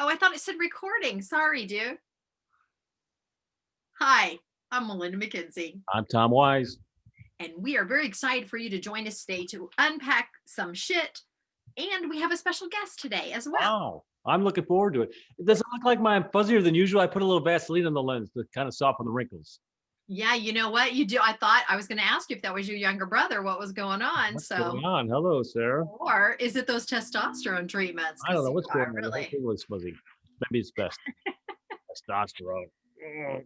Oh, I thought it said recording. Sorry, dude. Hi, I'm Melinda McKinsey, I'm Tom Wise. and we are very excited for you to join us today to unpack some shit. And we have a special guest today as well. Wow. I'm looking forward to it. Does it look like mine fuzzier than usual? I put a little Vaseline on the lens to kind of soften the wrinkles. Yeah, you know what you do? I thought I was going to ask you if that was your younger brother, what was going on. What's So, going on? Hello, Sarah. or is it those testosterone treatments? I don't Because know you what's going are on. The whole really. thing looks fuzzy. Maybe it's best. Testosterone. Mm.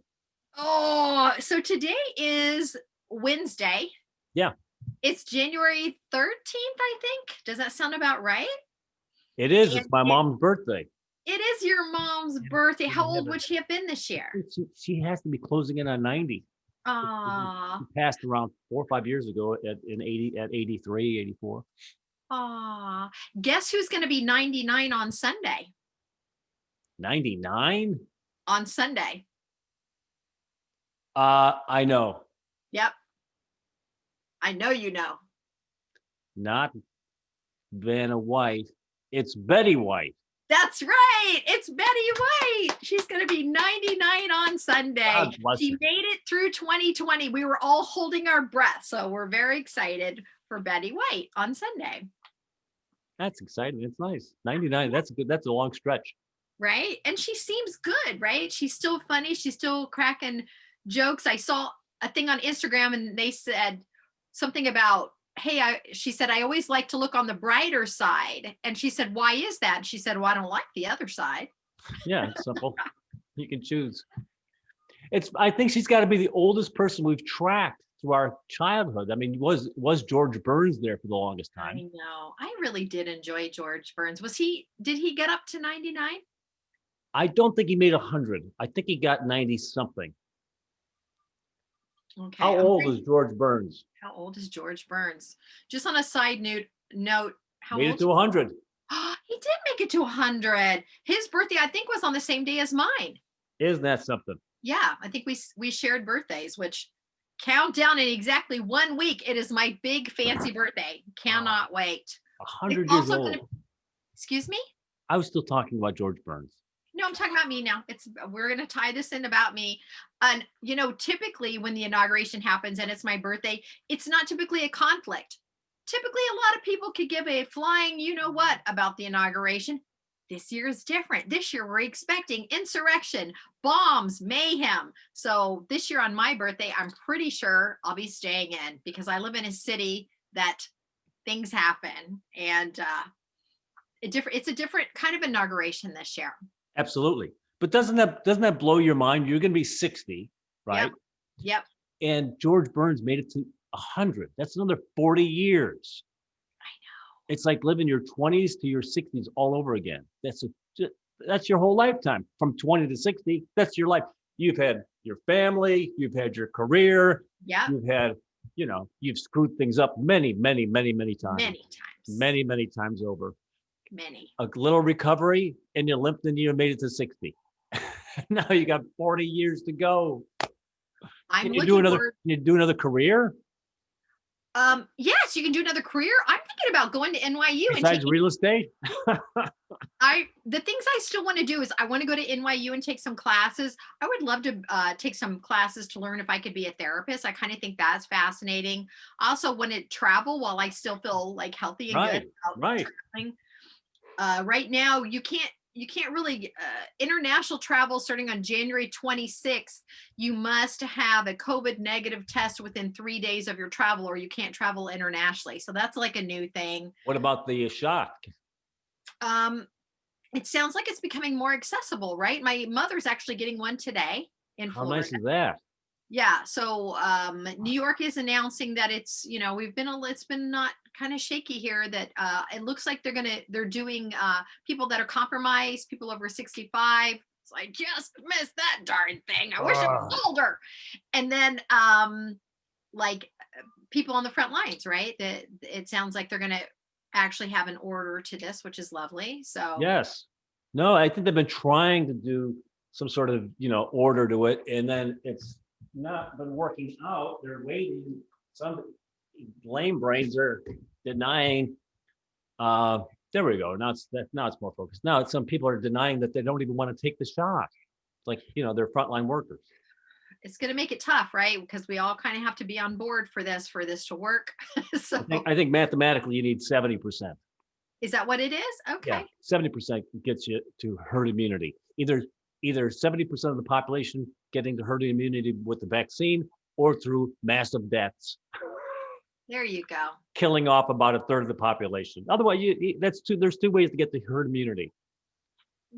Oh, so today is Wednesday. Yeah, It's January 13th, I think. Does that sound about right? it is. It's And my mom's birthday. it is your mom's Yeah, birthday. we How old have would she have been this year? she has to be closing in on 90. Aw, She passed around 4 or 5 years ago at 83, 84. aw. Guess who's going to be 99 on Sunday? 99? On Sunday. I know. Yep. I know you know. Not Vanna White. It's Betty White. That's right. It's Betty White. She's going to be 99 on Sunday. God bless She her. made it through 2020. We were all holding our breath. So we're very excited for Betty White on Sunday. That's exciting. It's nice. 99. That's good. That's a long stretch. Right. And she seems good, right? She's still funny. She's still cracking jokes. I saw a thing on Instagram and they said something about, hey, she said, I always like to look on the brighter side. And she said, why is that? And she said, well, I don't like the other side. Yeah, it's simple. You can choose. I think she's got to be the oldest person we've tracked through our childhood. I mean, was George Burns there for the longest I time? know. I really did enjoy George Burns. Did he get up to 99? I don't think he made 100. I think he got 90 something. Okay. How old is George Burns? How old is George Burns? Just on a side note, how Made it old? to 100. He did make it to 100. His birthday, I think, was on the same day as mine. Isn't that something? Yeah, I think we shared birthdays, which count down in exactly 1 week. It is my big fancy birthday. Cannot wait. It's 100 years also going to, old. excuse me? I was still talking about George Burns. No, I'm talking about me now. We're going to tie this in about me. And typically when the inauguration happens and it's my birthday, it's not typically a conflict. Typically a lot of people could give a flying you know what about the inauguration. This year is different. This year we're expecting insurrection, bombs, mayhem. So this year on my birthday, I'm pretty sure I'll be staying in because I live in a city that things happen, and it's a different kind of inauguration this year. Absolutely. But doesn't that blow your mind? You're going to be 60, right? Yep. Yep. And George Burns made it to 100. That's another 40 years. I know. It's like living your 20s to your 60s all over again. That's your whole lifetime. From 20 to 60, that's your life. You've had your family, you've had your career, Yep. you've had, you've screwed things up many, many, many, many times. Many times. Many, many times over. Many. A little recovery and you limped and you made it to 60. Now you got 40 years to go. I'm Can you looking can you do another career? Yes, you can do another career. I'm thinking about going to NYU and Besides taking real estate? the things I still want to do is I want to go to NYU and take some classes. I would love to take some classes to learn if I could be a therapist. I kind of think that's fascinating. I also want to travel while I still feel like healthy and good about Right. traveling. Right now, you can't really international travel starting on January 26th. You must have a COVID negative test within 3 days of your travel, or you can't travel internationally. So that's like a new thing. What about the shot? It sounds like it's becoming more accessible, right? My mother's actually getting one today in How Florida. nice is that? Yeah. So New York is announcing that it's been not kind of shaky here, that it looks like they're doing people that are compromised, people over 65. So I just missed that darn thing. I wish it was older. And then like people on the front lines, right? That it sounds like they're gonna actually have an order to this, which is lovely. So Yes. No, I think they've been trying to do some sort of, order to it, and then it's not been working out. They're waiting. Some lame brains are denying There we go. Now it's more focused. Now it's some people are denying that they don't even want to take the shot. Like, they're frontline workers. It's going to make it tough, right? Because we all kind of have to be on board for this to work. So I think mathematically you need 70%. is that what it is? Yeah, Okay. 70% gets you to herd immunity. Either 70% of the population getting to herd immunity with the vaccine, or through massive deaths, There you go. killing off about a third of the population. Otherwise, there's two ways to get to herd immunity.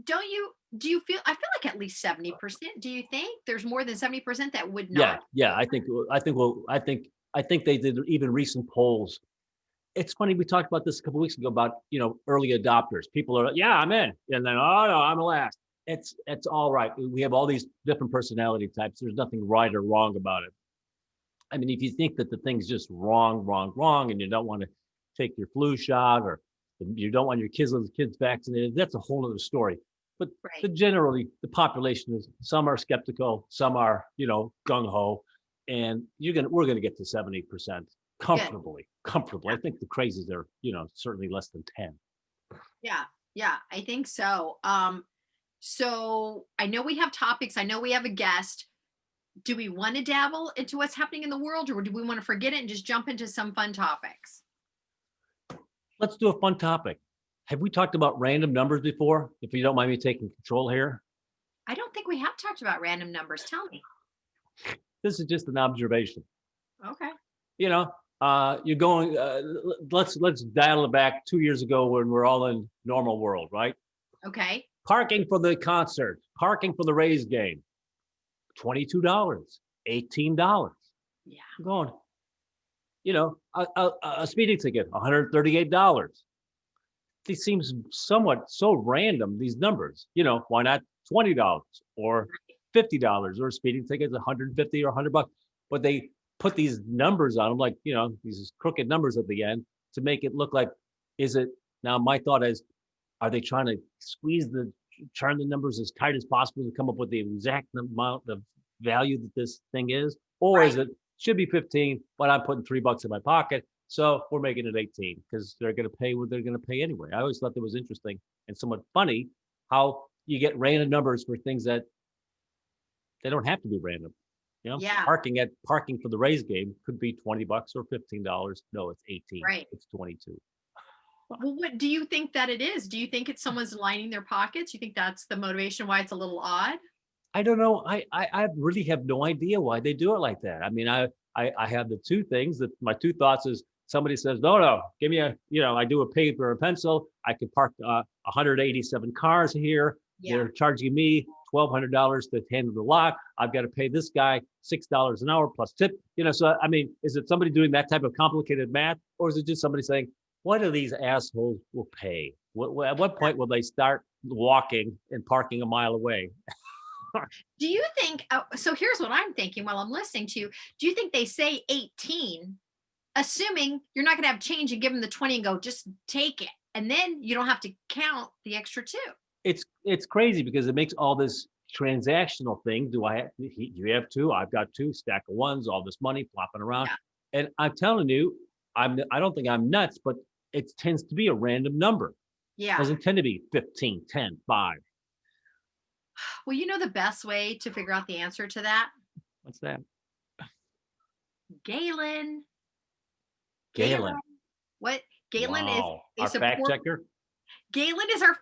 Do you feel, I feel like at least 70%. Do you think there's more than 70% that would Yeah, not? yeah. I think they did even recent polls. It's funny, we talked about this a couple weeks ago about early adopters. People are, yeah, I'm in, and then, oh no, I'm the last. It's all right. We have all these different personality types. There's nothing right or wrong about it. I mean, if you think that the thing's just wrong, wrong, wrong, and you don't want to take your flu shot, or you don't want your kids vaccinated, that's a whole other story. But Right. generally, the population is, some are skeptical, some are gung ho, and we're gonna get to 70% Good. comfortably. I think the crazies are certainly less than 10. Yeah. Yeah, I think so. So I know we have topics. I know we have a guest. Do we want to dabble into what's happening in the world, or do we want to forget it and just jump into some fun topics? Let's do a fun topic. Have we talked about random numbers before? If you don't mind me taking control here. I don't think we have talked about random numbers. Tell me. This is just an observation. Okay. You're going. Let's dial it back 2 years ago when we're all in normal world, right? Okay. Parking for the concert, parking for the Rays game, $22, $18. Yeah. I'm going. A speeding ticket, $138. These seems somewhat so random, these numbers. Why not $20 or $50, or speeding tickets $150 or $100? But they put these numbers on them, like these crooked numbers at the end, to make it look like, is it now? My thought is, are they trying to turn the numbers as tight as possible to come up with the exact amount of value that this thing is? Or is it should be 15, but I'm putting $3 in my pocket, so we're making it 18 because they're going to pay what they're going to pay anyway. I always thought that was interesting and somewhat funny how you get random numbers for things that they don't have to be random. Yeah. Parking for the Rays game could be $20 or $15. No, it's 18. Right. It's 22. Well, what do you think that it is? Do you think it's someone's lining their pockets? You think that's the motivation why it's a little odd? I don't know. I really have no idea why they do it like that. I mean, I have the two things that my two thoughts is, somebody says, no, give me I do a paper and pencil. I could park 187 cars here. Yeah. They're charging me $1,200 to handle the lot. I've got to pay this guy $6 an hour plus tip. So I mean, is it somebody doing that type of complicated math, or is it just somebody saying, what do these assholes will pay? At what point will they start walking and parking a mile away? Do you think, so here's what I'm thinking while I'm listening to you. Do you think they say 18, assuming you're not going to have change, and give them the 20 and go, just take it. And then you don't have to count the extra two. It's crazy because it makes all this transactional thing. Do you have two? I've got two, stack of ones, all this money flopping around. Yeah. And I'm telling you, I don't think I'm nuts, but it tends to be a random number. Yeah. It doesn't tend to be 15, 10, 5. Well, the best way to figure out the answer to that? What's that? Galen. What? Galen wow. is our fact checker. Galen is our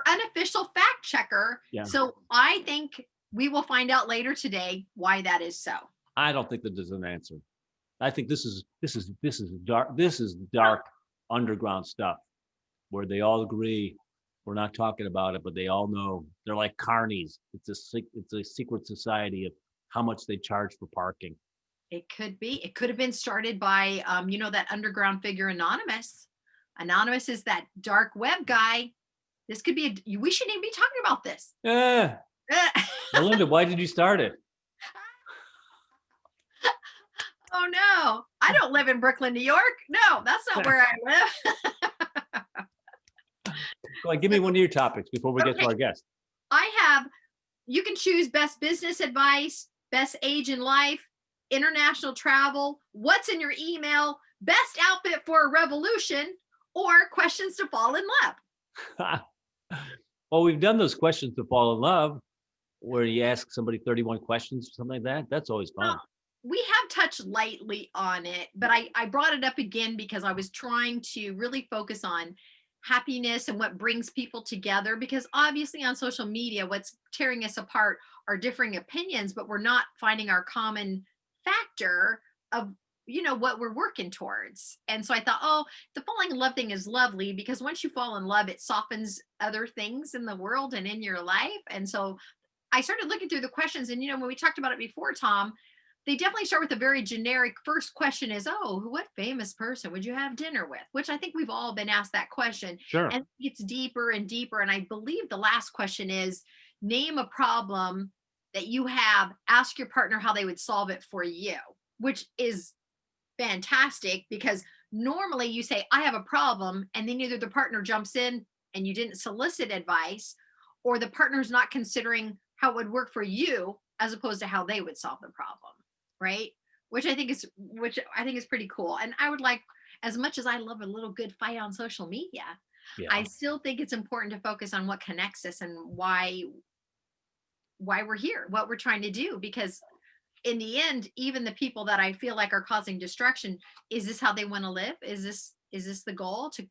unofficial fact checker. Yeah. So I think we will find out later today why that is so. I don't think that there's an answer. I think this is dark. This is dark underground stuff where they all agree. We're not talking about it, but they all know. They're like carnies. It's a secret society of how much they charge for parking. It could be. It could have been started by, that underground figure, Anonymous. Anonymous is that dark web guy. This could be, we shouldn't even be talking about this. Yeah. Melinda, why did you start it? Oh, no. I don't live in Brooklyn, New York. No, that's not where I live. Go ahead, give me one of your topics before we get to our guest. You can choose best business advice, best age in life, international travel, what's in your email, best outfit for a revolution, or questions to fall in love. Well, we've done those questions to fall in love where you ask somebody 31 questions or something like that. That's always Well, fun. we have touched lightly on it, but I brought it up again because I was trying to really focus on happiness and what brings people together. Because obviously, on social media, what's tearing us apart are differing opinions, but we're not finding our common factor of what we're working towards. And so I thought, oh, the falling in love thing is lovely because once you fall in love, it softens other things in the world and in your life. And so I started looking through the questions, and when we talked about it before, Tom, they definitely start with a very generic first question is, oh, what famous person would you have dinner with? Which I think we've all been asked that question. Sure. And it gets deeper and deeper. And I believe the last question is, name a problem that you have, ask your partner how they would solve it for you, which is fantastic because normally you say, I have a problem, and then either the partner jumps in and you didn't solicit advice, or the partner's not considering how it would work for you as opposed to how they would solve the problem, right? Which I think is pretty cool. And I would like, as much as I love a little good fight on social media, I Yeah. still think it's important to focus on what connects us and why we're here, what we're trying to do, because in the end, even the people that I feel like are causing destruction, is this how they want to live? Is this the goal, to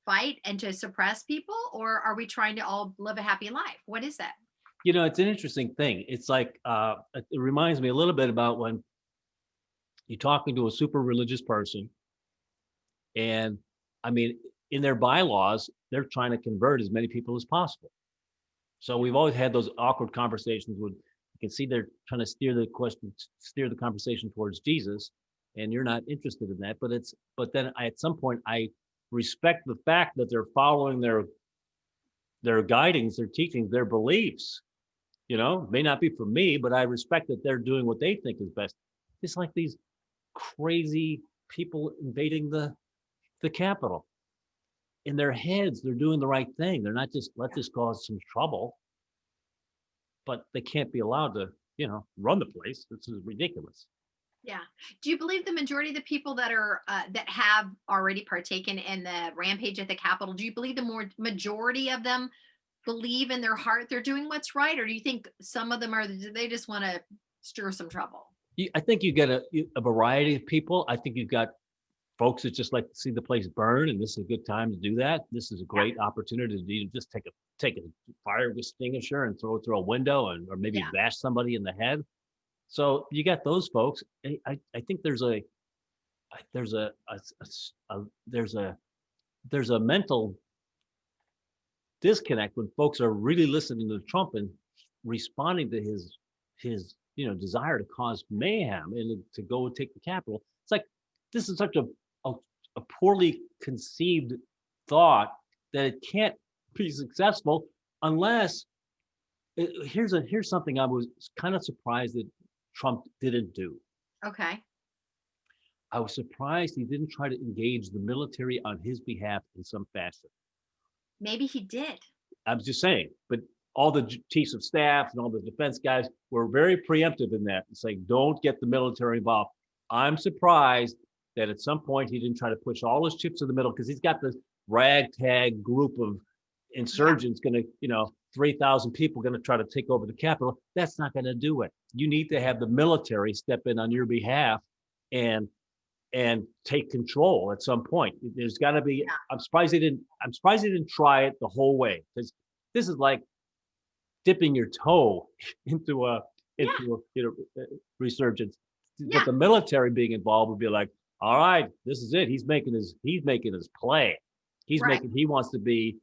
fight and to suppress people, or are we trying to all live a happy life? What is that? It's an interesting thing. It's like, it reminds me a little bit about when you're talking to a super religious person and I mean, in their bylaws, they're trying to convert as many people as possible. So we've always had those awkward conversations with, you can see they're trying to steer the conversation towards Jesus, and you're not interested in that. But then at some point, I respect the fact that they're following their guidings, their teachings, their beliefs. May not be for me, but I respect that they're doing what they think is best. It's like these crazy people invading the Capitol. In their heads, they're doing the right thing. They're not just, let's just cause some trouble, but they can't be allowed to, run the place. This is ridiculous. Yeah. Do you believe the majority of the people that have already partaken in the rampage at the Capitol? Do you believe the more majority of them believe in their heart they're doing what's right, or do you think some of them they just want to stir some trouble? I think you get a variety of people. I think you've got folks that just like to see the place burn, and this is a good time to do that. This is a Yeah. great opportunity to just take a fire extinguisher and throw it through a window, or maybe Yeah. bash somebody in the head. So you got those folks. I think there's there's a mental disconnect when folks are really listening to Trump and responding to his desire to cause mayhem and to go and take the Capitol. It's like this is such a, a poorly conceived thought that it can't be successful unless here's something I was kind of surprised that Trump didn't do. Okay. I was surprised he didn't try to engage the military on his behalf in some fashion. Maybe he did. I was just saying, but all the chiefs of staff and all the defense guys were very preemptive in that and saying, don't get the military involved. I'm surprised that at some point he didn't try to push all his chips in the middle because he's got this ragtag group of Yeah. insurgents going to, 3,000 people going to try to take over the Capitol. That's not going to do it. You need to have the military step in on your behalf and take control at some point. There's got to be. Yeah. I'm surprised he didn't try it the whole way because this is like dipping your toe into a Yeah. resurgence. But Yeah. the military being involved would be like, all right, this is it. He's making his play. Right. He wants to be,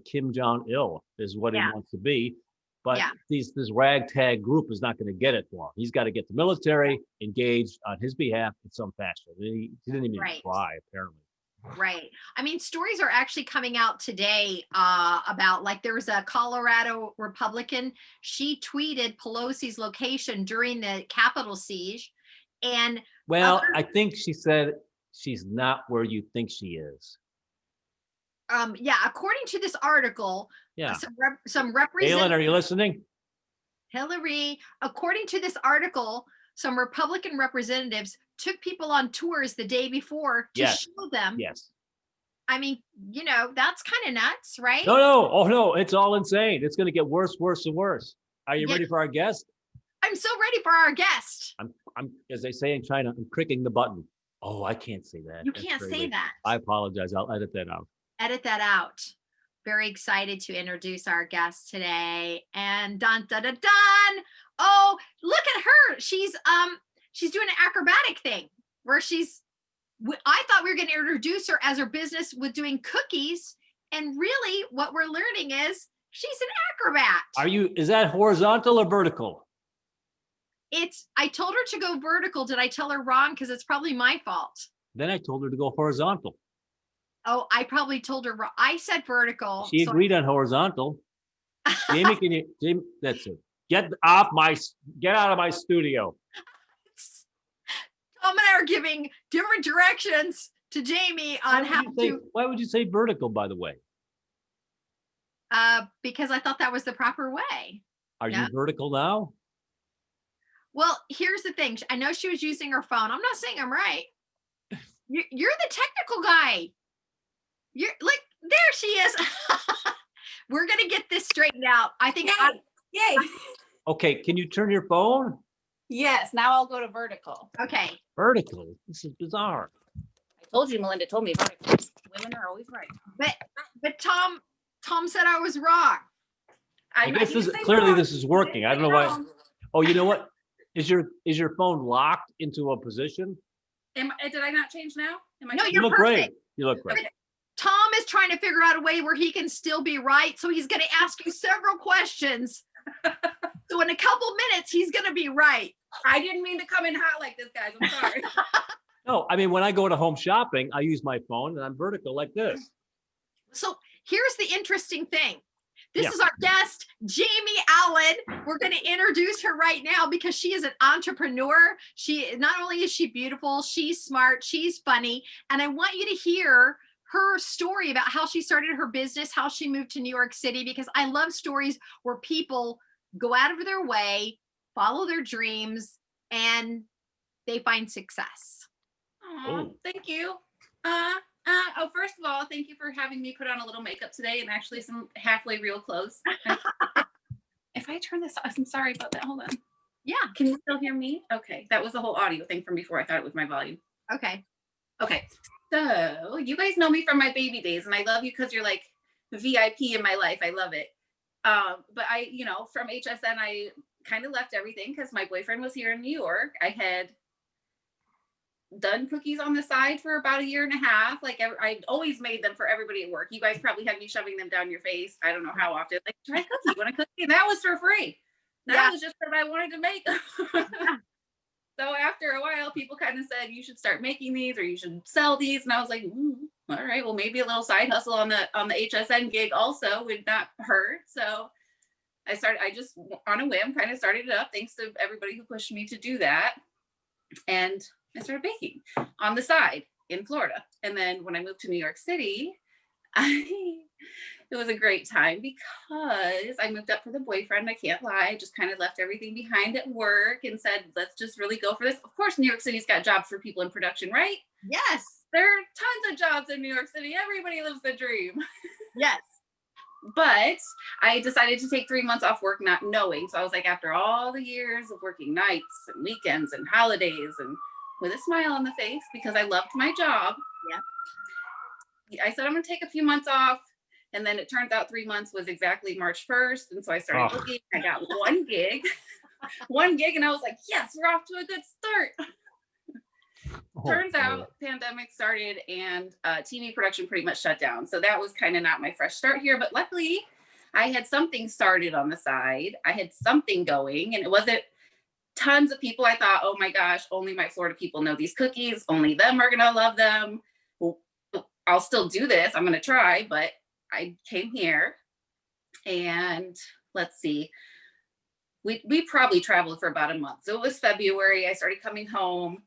Kim Jong Il is what he Yeah. wants to be. But Yeah. this ragtag group is not going to get it for him. He's got to get the military engaged on his behalf in some fashion. He didn't even Right. try, apparently. Right. I mean, stories are actually coming out today about, like, there was a Colorado Republican. She tweeted Pelosi's location during the Capitol siege, and Well, other I think she said she's not where you think she is. yeah, according to this article, Yeah. some Galen, represent are you listening? Hillary. According to this article, some Republican representatives took people on tours the day before to Yes. show them Yes. I mean, that's kind of nuts, right? No. Oh no, it's all insane. It's going to get worse, worse, and worse. Are you Yeah, ready for our guest? I'm so ready for our guest. I'm, as they say in China, I'm clicking the button. Oh, I can't say that. You That's can't say crazy. that. I apologize. I'll edit that out. Edit that out. Very excited to introduce our guest today. And dun dun dun dun. Oh, look at her. She's doing an acrobatic thing where I thought we were going to introduce her as her business with doing cookies. And really what we're learning is she's an acrobat. Is that horizontal or vertical? I told her to go vertical. Did I tell her wrong? Because it's probably my fault. Then I told her to go horizontal. Oh, I probably told her wrong. I said vertical. She agreed on horizontal. Jamie, that's it. Get out of my studio. Tom and I are giving different directions to Jamie on Why would you say vertical, by the way? Because I thought that was the proper way. Are you vertical now? Well, here's the thing. I know she was using her phone. I'm not saying I'm right. You're the technical guy. You're like, there she is. We're going to get this straightened out. I think. Yay. Okay. Can you turn your phone? Yes. Now I'll go to vertical. Okay. Vertical. This is bizarre. I told you, Melinda told me vertical. Women are always right. But Tom said I was wrong. I guess this is working. I don't know why. Oh, you know what? Is your phone locked into a position? Did I not change now? No, You look perfect. great. You look great. Okay. Tom is trying to figure out a way where he can still be right. So he's going to ask you several questions. So in a couple minutes, he's going to be right. I didn't mean to come in hot like this, guys. I'm sorry. No, I mean, when I go to home shopping, I use my phone and I'm vertical like this. So here's the interesting thing. This Yeah. is our guest, Jamie Allen. We're going to introduce her right now because she is an entrepreneur. Not only is she beautiful, she's smart, she's funny. And I want you to hear her story about how she started her business, how she moved to New York City, because I love stories where people go out of their way, follow their dreams, and they find success. Oh, thank you. First of all, thank you for having me put on a little makeup today and actually some halfway real clothes. If I turn this off, I'm sorry about that. Hold on. Yeah. Can you still hear me? Okay. That was the whole audio thing from before. I thought it was my volume. Okay. Okay. So you guys know me from my baby days, and I love you because you're like the VIP in my life. I love it. But from HSN, I kind of left everything because my boyfriend was here in New York. I had done cookies on the side for about 1.5 years. Like I always made them for everybody at work. You guys probably had me shoving them down your face. I don't know how often. Like, try a cookie. You want a cookie? And that was for free. That was just because I wanted to make them. So after a while, people kind of said, you should start making these or you should sell these. And I was like, all right, well, maybe a little side hustle on the HSN gig also would not hurt. So I just on a whim kind of started it up thanks to everybody who pushed me to do that. And I started baking on the side in Florida. And then when I moved to New York City, it was a great time because I moved up for the boyfriend. I can't lie. I just kind of left everything behind at work and said, let's just really go for this. Of course, New York City's got jobs for people in production, right? Yes. There are tons of jobs in New York City. Everybody lives the dream. Yes. But I decided to take 3 months off work, not knowing. So I was like, after all the years of working nights and weekends and holidays and with a smile on the face because I loved my job. Yeah. I said, I'm going to take a few months off. And then it turns out 3 months was exactly March 1st. And so I started looking. I got one gig. And I was like, yes, we're off to a good start. Turns out pandemic started and TV production pretty much shut down. So that was kind of not my fresh start here. But luckily, I had something started on the side. I had something going and it wasn't tons of people. I thought, oh my gosh, only my Florida people know these cookies. Only them are going to love them. Well, I'll still do this. I'm going to try. But I came here and let's see. We probably traveled for about a month. So it was February. I started coming home.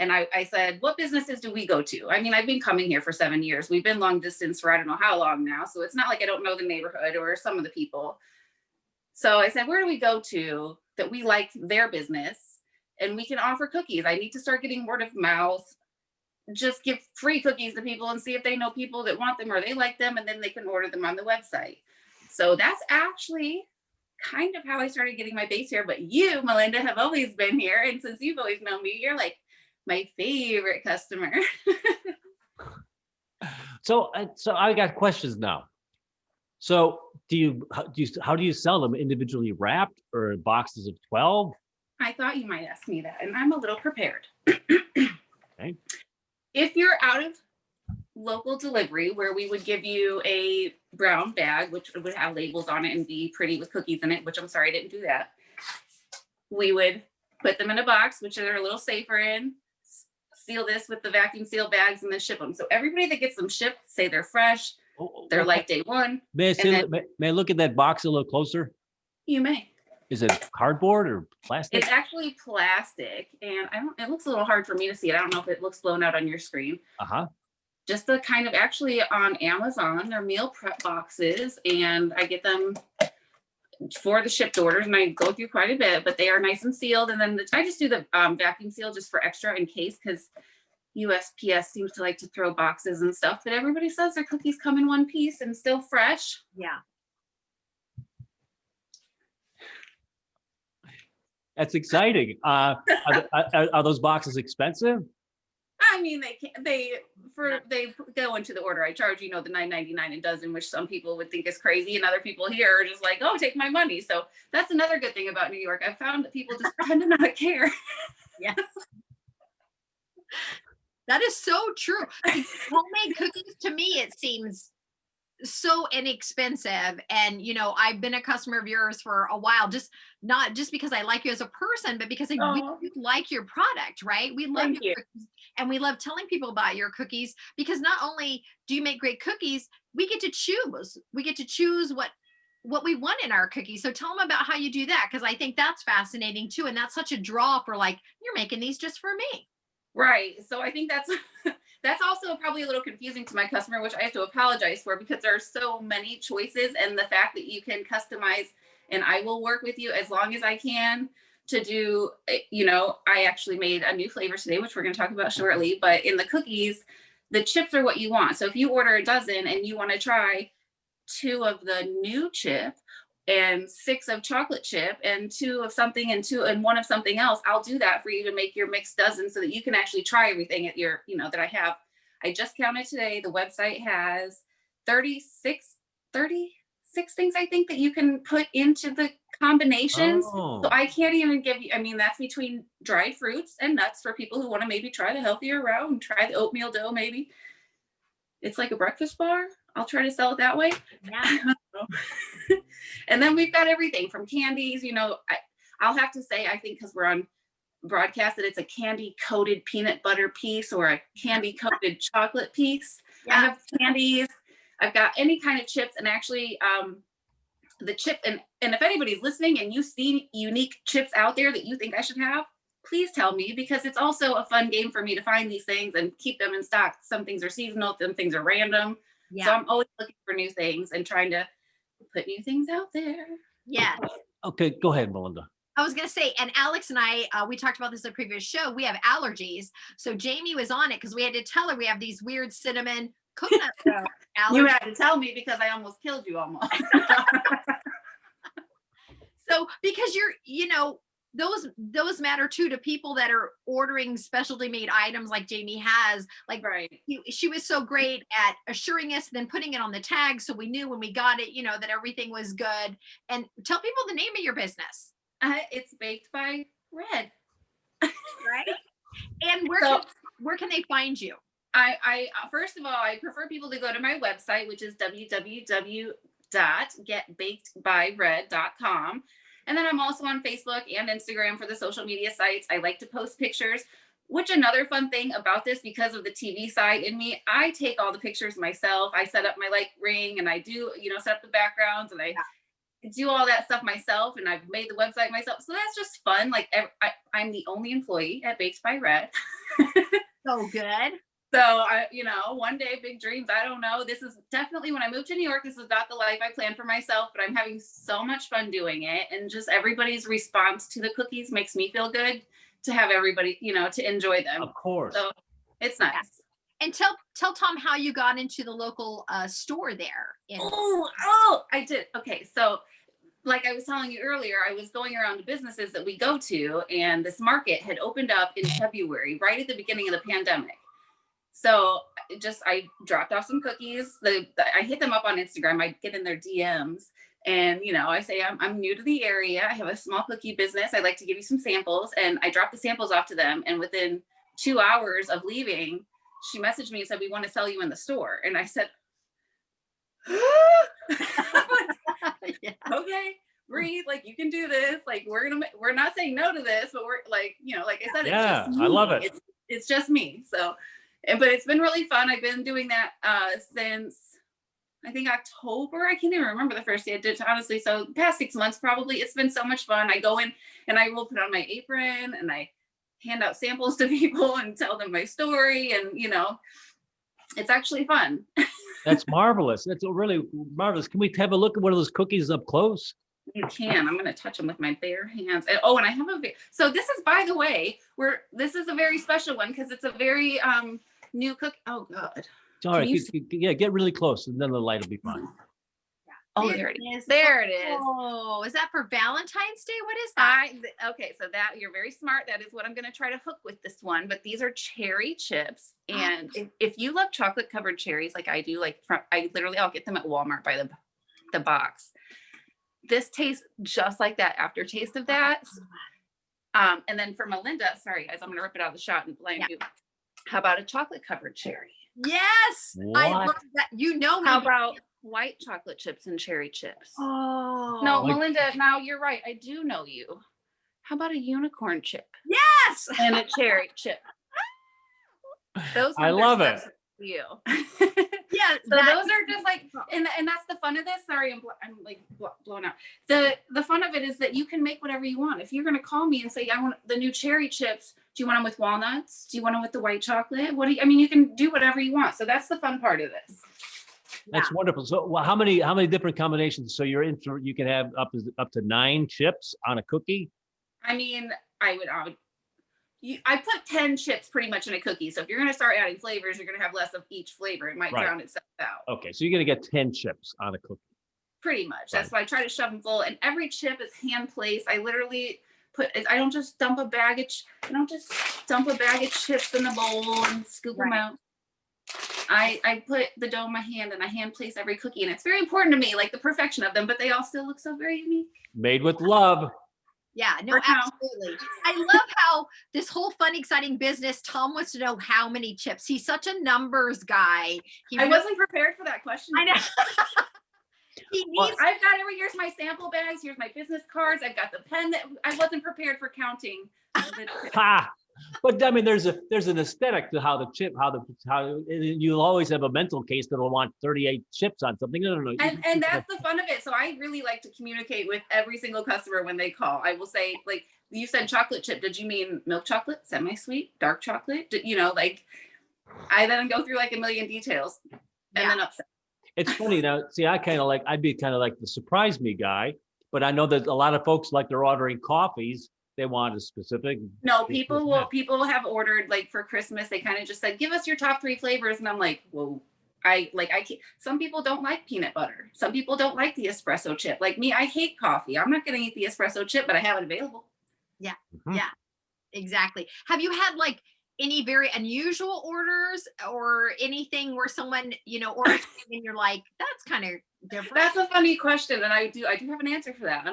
And I said, what businesses do we go to? I mean, I've been coming here for 7 years. We've been long distance for I don't know how long now. So it's not like I don't know the neighborhood or some of the people. So I said, where do we go to that we like their business and we can offer cookies? I need to start getting word of mouth. just give free cookies to people and see if they know people that want them or they like them, and then they can order them on the website. So that's actually kind of how I started getting my base here. But you, Melinda, have always been here. And since you've always known me, you're like my favorite customer. So I got questions now. So how do you sell them? Individually wrapped or boxes of 12? I thought you might ask me that, and I'm a little prepared. Okay. If you're out of local delivery, where we would give you a brown bag, which would have labels on it and be pretty with cookies in it, which I'm sorry I didn't do that. We would put them in a box, which they're a little safer in, seal this with the vacuum seal bags, and then ship them. So everybody that gets them shipped, say they're fresh, they're like day one. May I look at that box a little closer? You may. Is it cardboard or plastic? It's actually plastic, and it looks a little hard for me to see it. I don't know if it looks blown out on your screen. Just the kind of, actually on Amazon, they're meal prep boxes, and I get them for the shipped orders, and I go through quite a bit, but they are nice and sealed. And then I just do the vacuum seal just for extra in case, because USPS seems to like to throw boxes and stuff, but everybody says their cookies come in one piece and still fresh. Yeah. That's exciting. Are those boxes expensive? I mean, they go into the order. I charge, the $9.99 a dozen, which some people would think is crazy, and other people here are just like, oh, take my money. So that's another good thing about New York. I found that people just tend to not care. Yes. That is so true. Homemade cookies, to me, it seems so inexpensive. And, I've been a customer of yours for a while, not just because I like you as a person, but because I really like your product, right? We love your cookies, and we love telling people about your cookies, because not only do you make great cookies, we get to choose what we want in our cookies. So tell them about how you do that, because I think that's fascinating too. And that's such a draw for, like, you're making these just for me. Right. So I think that's also probably a little confusing to my customer, which I have to apologize for, because there are so many choices, and the fact that you can customize, and I will work with you as long as I can to do, I actually made a new flavor today, which we're going to talk about shortly, but in the cookies, the chips are what you want. So if you order a dozen and you want to try 2 of the new chip and 6 of chocolate chip and 2 of something and 1 of something else, I'll do that for you to make your mixed dozen, so that you can actually try everything at your, that I have. I just counted today. The website has 36 things, I think, that you can put into the combinations. So I can't even give you, that's between dried fruits and nuts for people who want to maybe try the healthier route and try the oatmeal dough. Maybe it's like a breakfast bar. I'll try to sell it that way. Yeah. And then we've got everything from candies. I'll have to say, I think because we're on broadcast, that it's a candy coated peanut butter piece or a candy coated chocolate piece. Yeah. I have candies. I've got any kind of chips, and actually the chip, and if anybody's listening and you see unique chips out there that you think I should have, please tell me, because it's also a fun game for me to find these things and keep them in stock. Some things are seasonal, some things are random. Yeah. So I'm always looking for new things and trying to put new things out there. Yeah. Okay, go ahead, Melinda. I was going to say, and Alex and I, we talked about this in a previous show. We have allergies. So Jamie was on it because we had to tell her we have these weird cinnamon coconut allergies. You had to tell me, because I almost killed you almost. So because those matter too to people that are ordering specialty made items like Jamie has. Like, right. She was so great at assuring us, then putting it on the tag, so we knew when we got it, that everything was good. And tell people the name of your business. It's Baked by Red. Right. And where can they find you? I first of all, I prefer people to go to my website, which is www.getbakedbyred.com. And then I'm also on Facebook and Instagram for the social media sites. I like to post pictures, which another fun thing about this, because of the TV side in me, I take all the pictures myself. I set up my ring, and I do, set up the backgrounds, and I do all that stuff myself, and I've made the website myself. So that's just fun. Like, I'm the only employee at Baked by Red. So good. So one day, big dreams. I don't know. This is definitely, when I moved to New York, this is not the life I planned for myself, but I'm having so much fun doing it. And just everybody's response to the cookies makes me feel good to have everybody, to enjoy them. Of course. So It's nice. And tell Tom how you got into the local store there. I did. Okay, so like I was telling you earlier, I was going around to businesses that we go to, and this market had opened up in February, right at the beginning of the pandemic. So I dropped off some cookies. I hit them up on Instagram. I get in their DMs, and I say I'm new to the area. I have a small cookie business. I'd like to give you some samples, and I dropped the samples off to them. And within 2 hours of leaving, she messaged me and said, "We want to sell you in the store." And I said, Yeah. "Okay, breathe. Like, you can do this. Like, we're not saying no to this, but we're like, like I said, it's just me. I love it. It's just me." So, but it's been really fun. I've been doing that since I think October. I can't even remember the first day I did it, honestly. So past 6 months, probably. It's been so much fun. I go in and I will put on my apron and I hand out samples to people and tell them my story. And, it's actually fun. That's marvelous. That's really marvelous. Can we have a look at one of those cookies up close? You can. I'm going to touch them with my bare hands. And I have so this is, by the way, this is a very special one because it's a very new cook. Oh God. All right. Yeah, get really close and then the light will be fine. Oh, there it is. There it is. Oh, is that for Valentine's Day? What is that? Okay, so that you're very smart. That is what I'm going to try to hook with this one. But these are cherry chips, and if you love chocolate covered cherries like I do, I'll get them at Walmart by the box. This tastes just like that aftertaste of that. And then for Melinda, sorry guys, I'm going to rip it out of the shot and blind you. How about a chocolate covered cherry? Yes, I love that. How about white chocolate chips and cherry chips? Oh no, Melinda, now you're right. I do know you. How about a unicorn chip? Yes, and a cherry chip. Those I love it. You. Yeah, so those are just like, and that's the fun of this. Sorry, I'm like blown out. The fun of it is that you can make whatever you want. If you're going to call me and say, I want the new cherry chips, do you want them with walnuts? Do you want them with the white chocolate? You can do whatever you want. So that's the fun part of this. That's wonderful. So how many different combinations? So you can have up to 9 chips on a cookie? I mean, I put 10 chips pretty much in a cookie. So if you're going to start adding flavors, you're going to have less of each flavor. It might drown itself out. Okay, so you're going to get 10 chips on a cookie. Pretty much. That's why I try to shove them full. And every chip is hand placed. I literally I don't just dump a bag of chips in the bowl and scoop them out. I put the dough in my hand and I hand place every cookie. And it's very important to me, like the perfection of them, but they all still look so very unique. Made with love. Yeah, no, absolutely. I love how this whole fun, exciting business, Tom wants to know how many chips. He's such a numbers guy. I wasn't prepared for that question. I know. I've got here's my sample bags. Here's my business cards. I've got the pen that I wasn't prepared for counting. But I mean, there's an aesthetic to how you'll always have a mental case that'll want 38 chips on something. No. And that's the fun of it. So I really like to communicate with every single customer when they call. I will say, like, you said chocolate chip. Did you mean milk chocolate, semi-sweet, dark chocolate? I then go through like a million details and then upset. It's funny now. See, I'd be kind of like the surprise me guy, but I know that a lot of folks, like, they're ordering coffees. They want a specific. No, people have ordered, like, for Christmas. They kind of just said, give us your top 3 flavors. And I'm like, whoa, I can't. Some people don't like peanut butter. Some people don't like the espresso chip. Like me, I hate coffee. I'm not going to eat the espresso chip, but I have it available. Yeah. Mm-hmm. Yeah, exactly. Have you had like any very unusual orders or anything where someone, orders and you're like, that's kind of different? That's a funny question. And I do have an answer for that.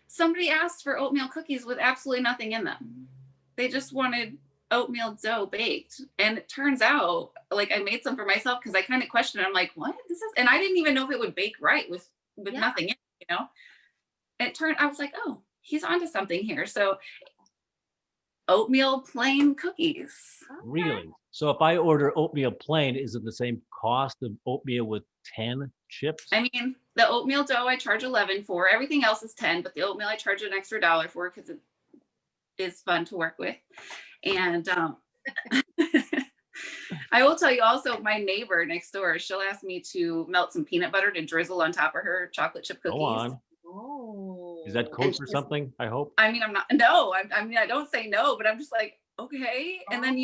Somebody asked for oatmeal cookies with absolutely nothing in them. They just wanted oatmeal dough baked. And it turns out, like, I made some for myself because I kind of questioned it. I'm like, what? And I didn't even know if it would bake right with nothing in it, I was like, oh, he's onto something here. So oatmeal plain cookies. Really? So if I order oatmeal plain, is it the same cost of oatmeal with 10 chips? I mean, the oatmeal dough I charge $11 for. Everything else is $10, but the oatmeal I charge an extra $1 for because it is fun to work with. And I will tell you also, my neighbor next door, she'll ask me to melt some peanut butter to drizzle on top of her chocolate chip cookies. Go on. Oh. Is that code for something? I hope. I mean, I don't say no, but I'm just like, okay. And then,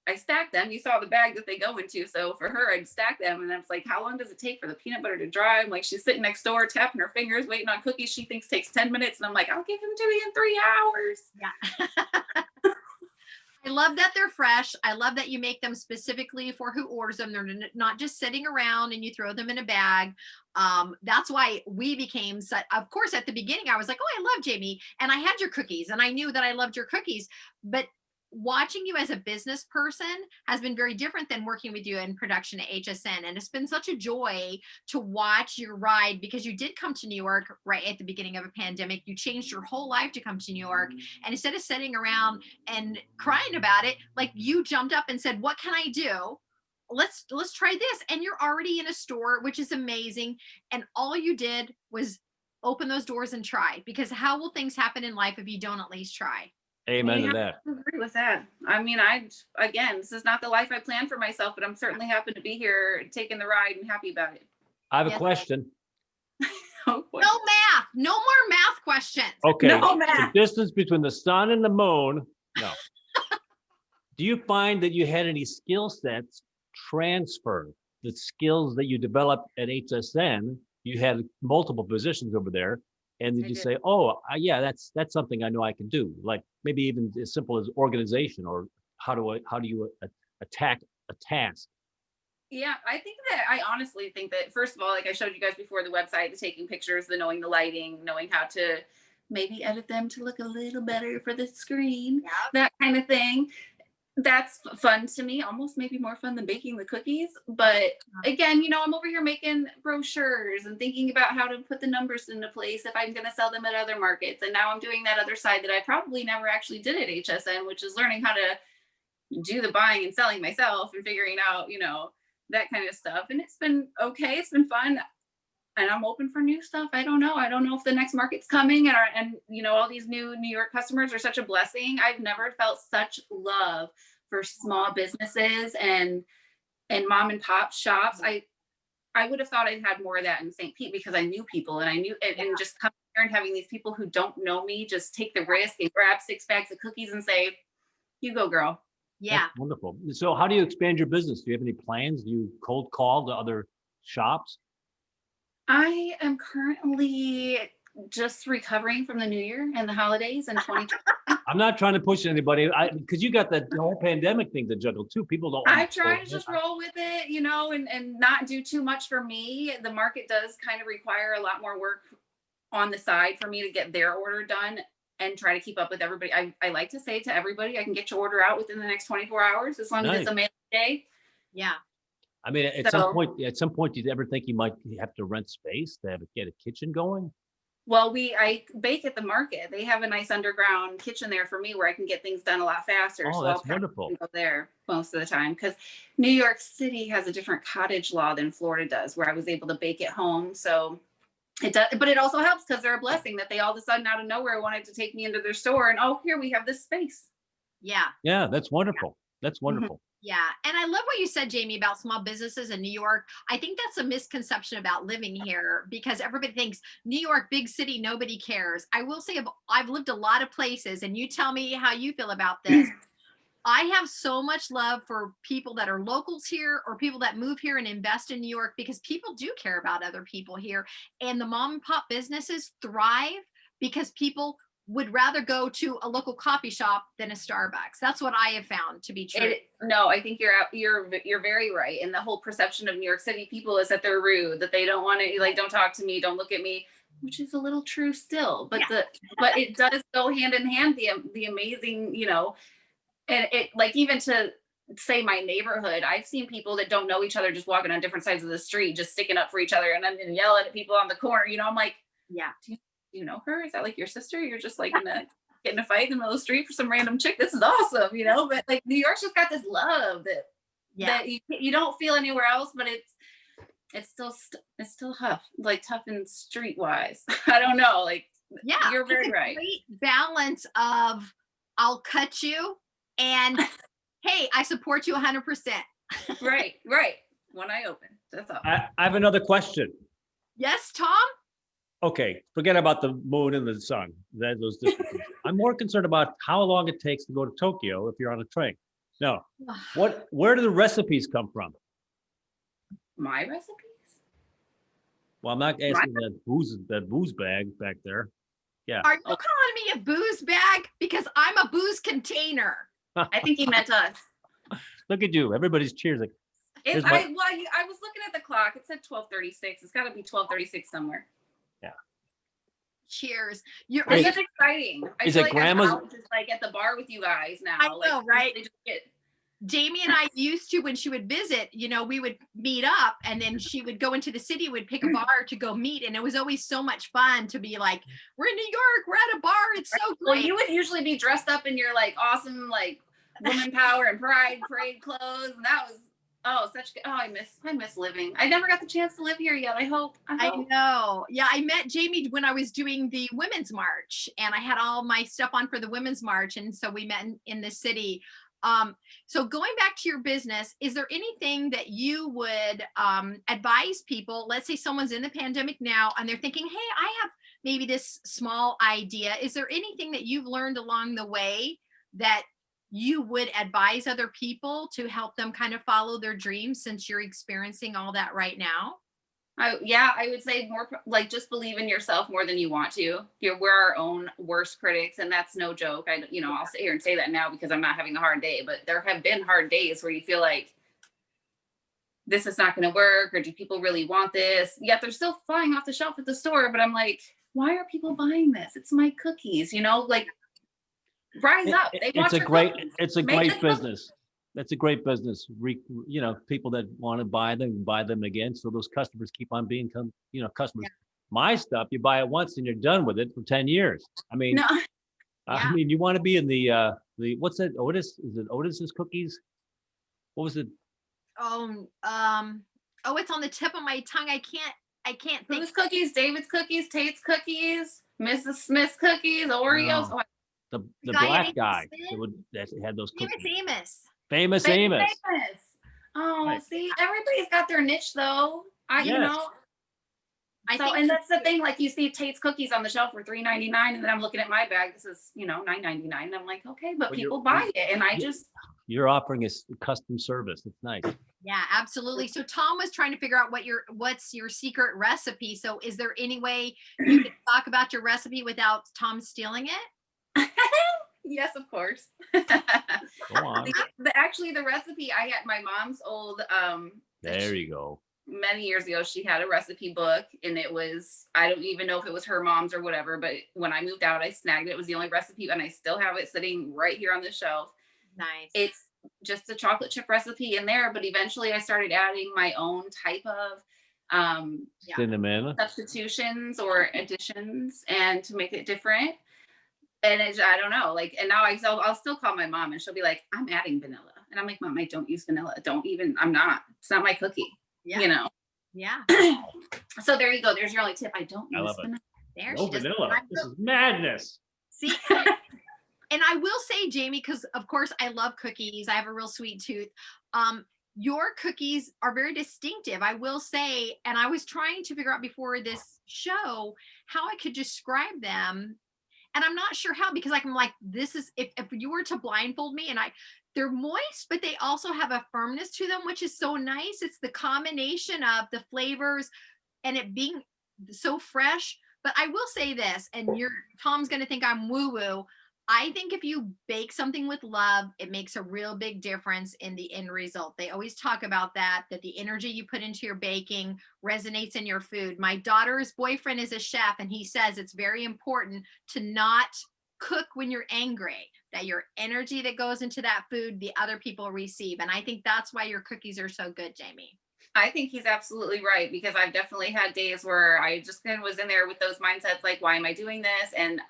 I stack them. You saw the bag that they go into. So for her, I'd stack them. And I was like, how long does it take for the peanut butter to dry? I'm like, she's sitting next door, tapping her fingers, waiting on cookies she thinks takes 10 minutes. And I'm like, I'll give them to you in 3 hours. Yeah. I love that they're fresh. I love that you make them specifically for who orders them. They're not just sitting around and you throw them in a bag. That's why we became such, of course, at the beginning, I was like, oh, I love Jamie. And I had your cookies and I knew that I loved your cookies. But watching you as a business person has been very different than working with you in production at HSN. And it's been such a joy to watch your ride, because you did come to New York right at the beginning of a pandemic. You changed your whole life to come to New York. And instead of sitting around and crying about it, like, you jumped up and said, what can I do? Let's try this. And you're already in a store, which is amazing. And all you did was open those doors and try, because how will things happen in life if you don't at least try? Amen to that. I agree with that. I mean, again, this is not the life I planned for myself, but I'm certainly happy to be here, taking the ride, and happy about it. I have a Yes. question. Oh, boy. No math. No more math questions. Okay. No The math. distance between the sun and the moon. No. Do you find that you had any skill sets transfer? The skills that you developed at HSN, you had multiple positions over there. And did I you did. say, oh, yeah, that's something I know I can do? Like maybe even as simple as organization, or how do you attack a task? Yeah, I honestly think that, first of all, like I showed you guys before, the website, the taking pictures, the knowing the lighting, knowing how to maybe edit them to look a little better for the screen, Yeah. that kind of thing. That's fun to me, almost maybe more fun than baking the cookies. But again, I'm over here making brochures and thinking about how to put the numbers into place if I'm going to sell them at other markets. And now I'm doing that other side that I probably never actually did at HSN, which is learning how to do the buying and selling myself and figuring out, that kind of stuff. And it's been okay. It's been fun. And I'm open for new stuff. I don't know if the next market's coming, and all these new New York customers are such a blessing. I've never felt such love for small businesses and mom and pop shops. I would have thought I'd had more of that in St. Pete, because I knew people, and I knew, and just coming here and having these people who don't know me just take the risk and grab 6 bags of cookies and say, "You go, girl." Yeah. That's wonderful. So how do you expand your business? Do you have any plans? Do you cold call to other shops? I am currently just recovering from the New Year and the holidays in 2020. I'm not trying to push anybody, because you got the whole pandemic thing to juggle too. People don't. I try to just roll with it, and not do too much for me. The market does kind of require a lot more work on the side for me to get their order done and try to keep up with everybody. I like to say to everybody, I can get your order out within the next 24 hours, as long as it's a mail day. Yeah. I mean, at some point, did you ever think you might have to rent space to get a kitchen going? Well, I bake at the market. They have a nice underground kitchen there for me where I can get things done a lot faster. Oh, So that's I'll wonderful. go there most of the time, because New York City has a different cottage law than Florida does, where I was able to bake at home. So it does, but it also helps because they're a blessing that they all of a sudden out of nowhere wanted to take me into their store, and here we have this space. Yeah. Yeah, that's wonderful. That's wonderful. Yeah. And I love what you said, Jamie, about small businesses in New York. I think that's a misconception about living here, because everybody thinks New York, big city, nobody cares. I will say I've lived a lot of places, and you tell me how you feel about this. I have so much love for people that are locals here, or people that move here and invest in New York, because people do care about other people here. And the mom and pop businesses thrive because people would rather go to a local coffee shop than a Starbucks. That's what I have found to be true. No, I think you're very right. And the whole perception of New York City people is that they're rude, that they don't want to, don't talk to me, don't look at me, which is a little true still. But but it does go hand in hand, the amazing, and it, even to say my neighborhood, I've seen people that don't know each other just walking on different sides of the street, just sticking up for each other, and I'm yelling at people on the corner. I'm like, yeah. Do you know her? Is that like your sister? You're just like getting a fight in the middle of the street for some random chick. This is awesome, but New York's just got this love that you don't feel anywhere else, but it's still tough, tough and streetwise. I don't know, yeah, you're very right. Great balance of I'll cut you and hey, I support you 100%. Right. One eye open. That's all. I have another question. Yes, Tom? Okay, forget about the moon and the sun. Those distances. I'm more concerned about how long it takes to go to Tokyo if you're on a train. No. Where do the recipes come from? My recipes? Well, I'm not asking that booze bag back there. Yeah. Are you calling me a booze bag? Because I'm a booze container. I think he meant us. Look at you. Everybody's cheers. Like, I here's my- was looking at the clock. It said 12:36. It's got to be 12:36 somewhere. Cheers. This Wait. is exciting. I Is feel it like grandma's- I'm out just like at the bar with you guys now. I know, like, right? they just get- Jamie and I used to, when she would visit, we would meet up and then she would go into the city, would pick a bar to go meet. And it was always so much fun to be like, we're in New York, we're at a bar. It's so Well, great. you would usually be dressed up in your like awesome like woman power and pride parade clothes. And that was I miss living. I never got the chance to live here yet. I hope. I know. Yeah, I met Jamie when I was doing the Women's March and I had all my stuff on for the Women's March. And so we met in the city. So going back to your business, is there anything that you would advise people? Let's say someone's in the pandemic now and they're thinking, hey, I have maybe this small idea. Is there anything that you've learned along the way that you would advise other people to help them kind of follow their dreams, since you're experiencing all that right now? I would say more like just believe in yourself more than you want to. We're our own worst critics, and that's no joke. I'll sit here and say that now because I'm not having a hard day, but there have been hard days where you feel like this is not going to work, or do people really want this? Yet they're still flying off the shelf at the store, but I'm like, why are people buying this? It's my cookies, like rise up. They want your cookies. It's a great business. That's a great business. People that want to buy them again. So those customers keep on being customers. Yeah. My stuff, you buy it once and you're done with it for 10 years. I mean, No. you want to be in the what's that? Otis? Is it Otis's cookies? What was it? It's on the tip of my tongue. I can't think. Whose cookies? David's cookies, Tate's cookies, Mrs. Smith's cookies, Oreos. No. The guy black at guy Amos that had those cookies. Famous. Famous Amos. Oh, Right. see, everybody's got their niche though. Yes. And that's the thing. Like you see Tate's cookies on the shelf for $3.99, and then I'm looking at my bag. This is $9.99. And I'm like, okay, but people buy it, and You're offering a custom service. It's nice. Yeah, absolutely. So Tom was trying to figure out what's your secret recipe. So is there any way you can talk about your recipe without Tom stealing it? Yes, of course. Go on. The recipe I had my mom's old. There you go. Many years ago, she had a recipe book, and it was, I don't even know if it was her mom's or whatever, but when I moved out, I snagged it. It was the only recipe, and I still have it sitting right here on the shelf. Nice. It's just a chocolate chip recipe in there, but eventually I started adding my own type of Cinnamon substitutions or additions, and to make it different. And I don't know, and now I'll still call my mom, and she'll be like, I'm adding vanilla. And I'm like, Mom, I don't use vanilla. I'm not. It's not my cookie. Yeah. So there you go. There's your only tip. I don't use vanilla. There, no vanilla. This is madness. See, and I will say, Jamie, because of course I love cookies. I have a real sweet tooth. Your cookies are very distinctive, I will say. And I was trying to figure out before this show how I could describe them. And I'm not sure how, because I'm like, this is, if you were to blindfold me, and they're moist, but they also have a firmness to them, which is so nice. It's the combination of the flavors and it being so fresh. But I will say this, and Tom's going to think I'm woo-woo. I think if you bake something with love, it makes a real big difference in the end result. They always talk about that the energy you put into your baking resonates in your food. My daughter's boyfriend is a chef, and he says it's very important to not cook when you're angry, that your energy that goes into that food, the other people receive. And I think that's why your cookies are so good, Jamie. I think he's absolutely right, because I've definitely had days where I just kind of was in there with those mindsets, like, why am I doing this? And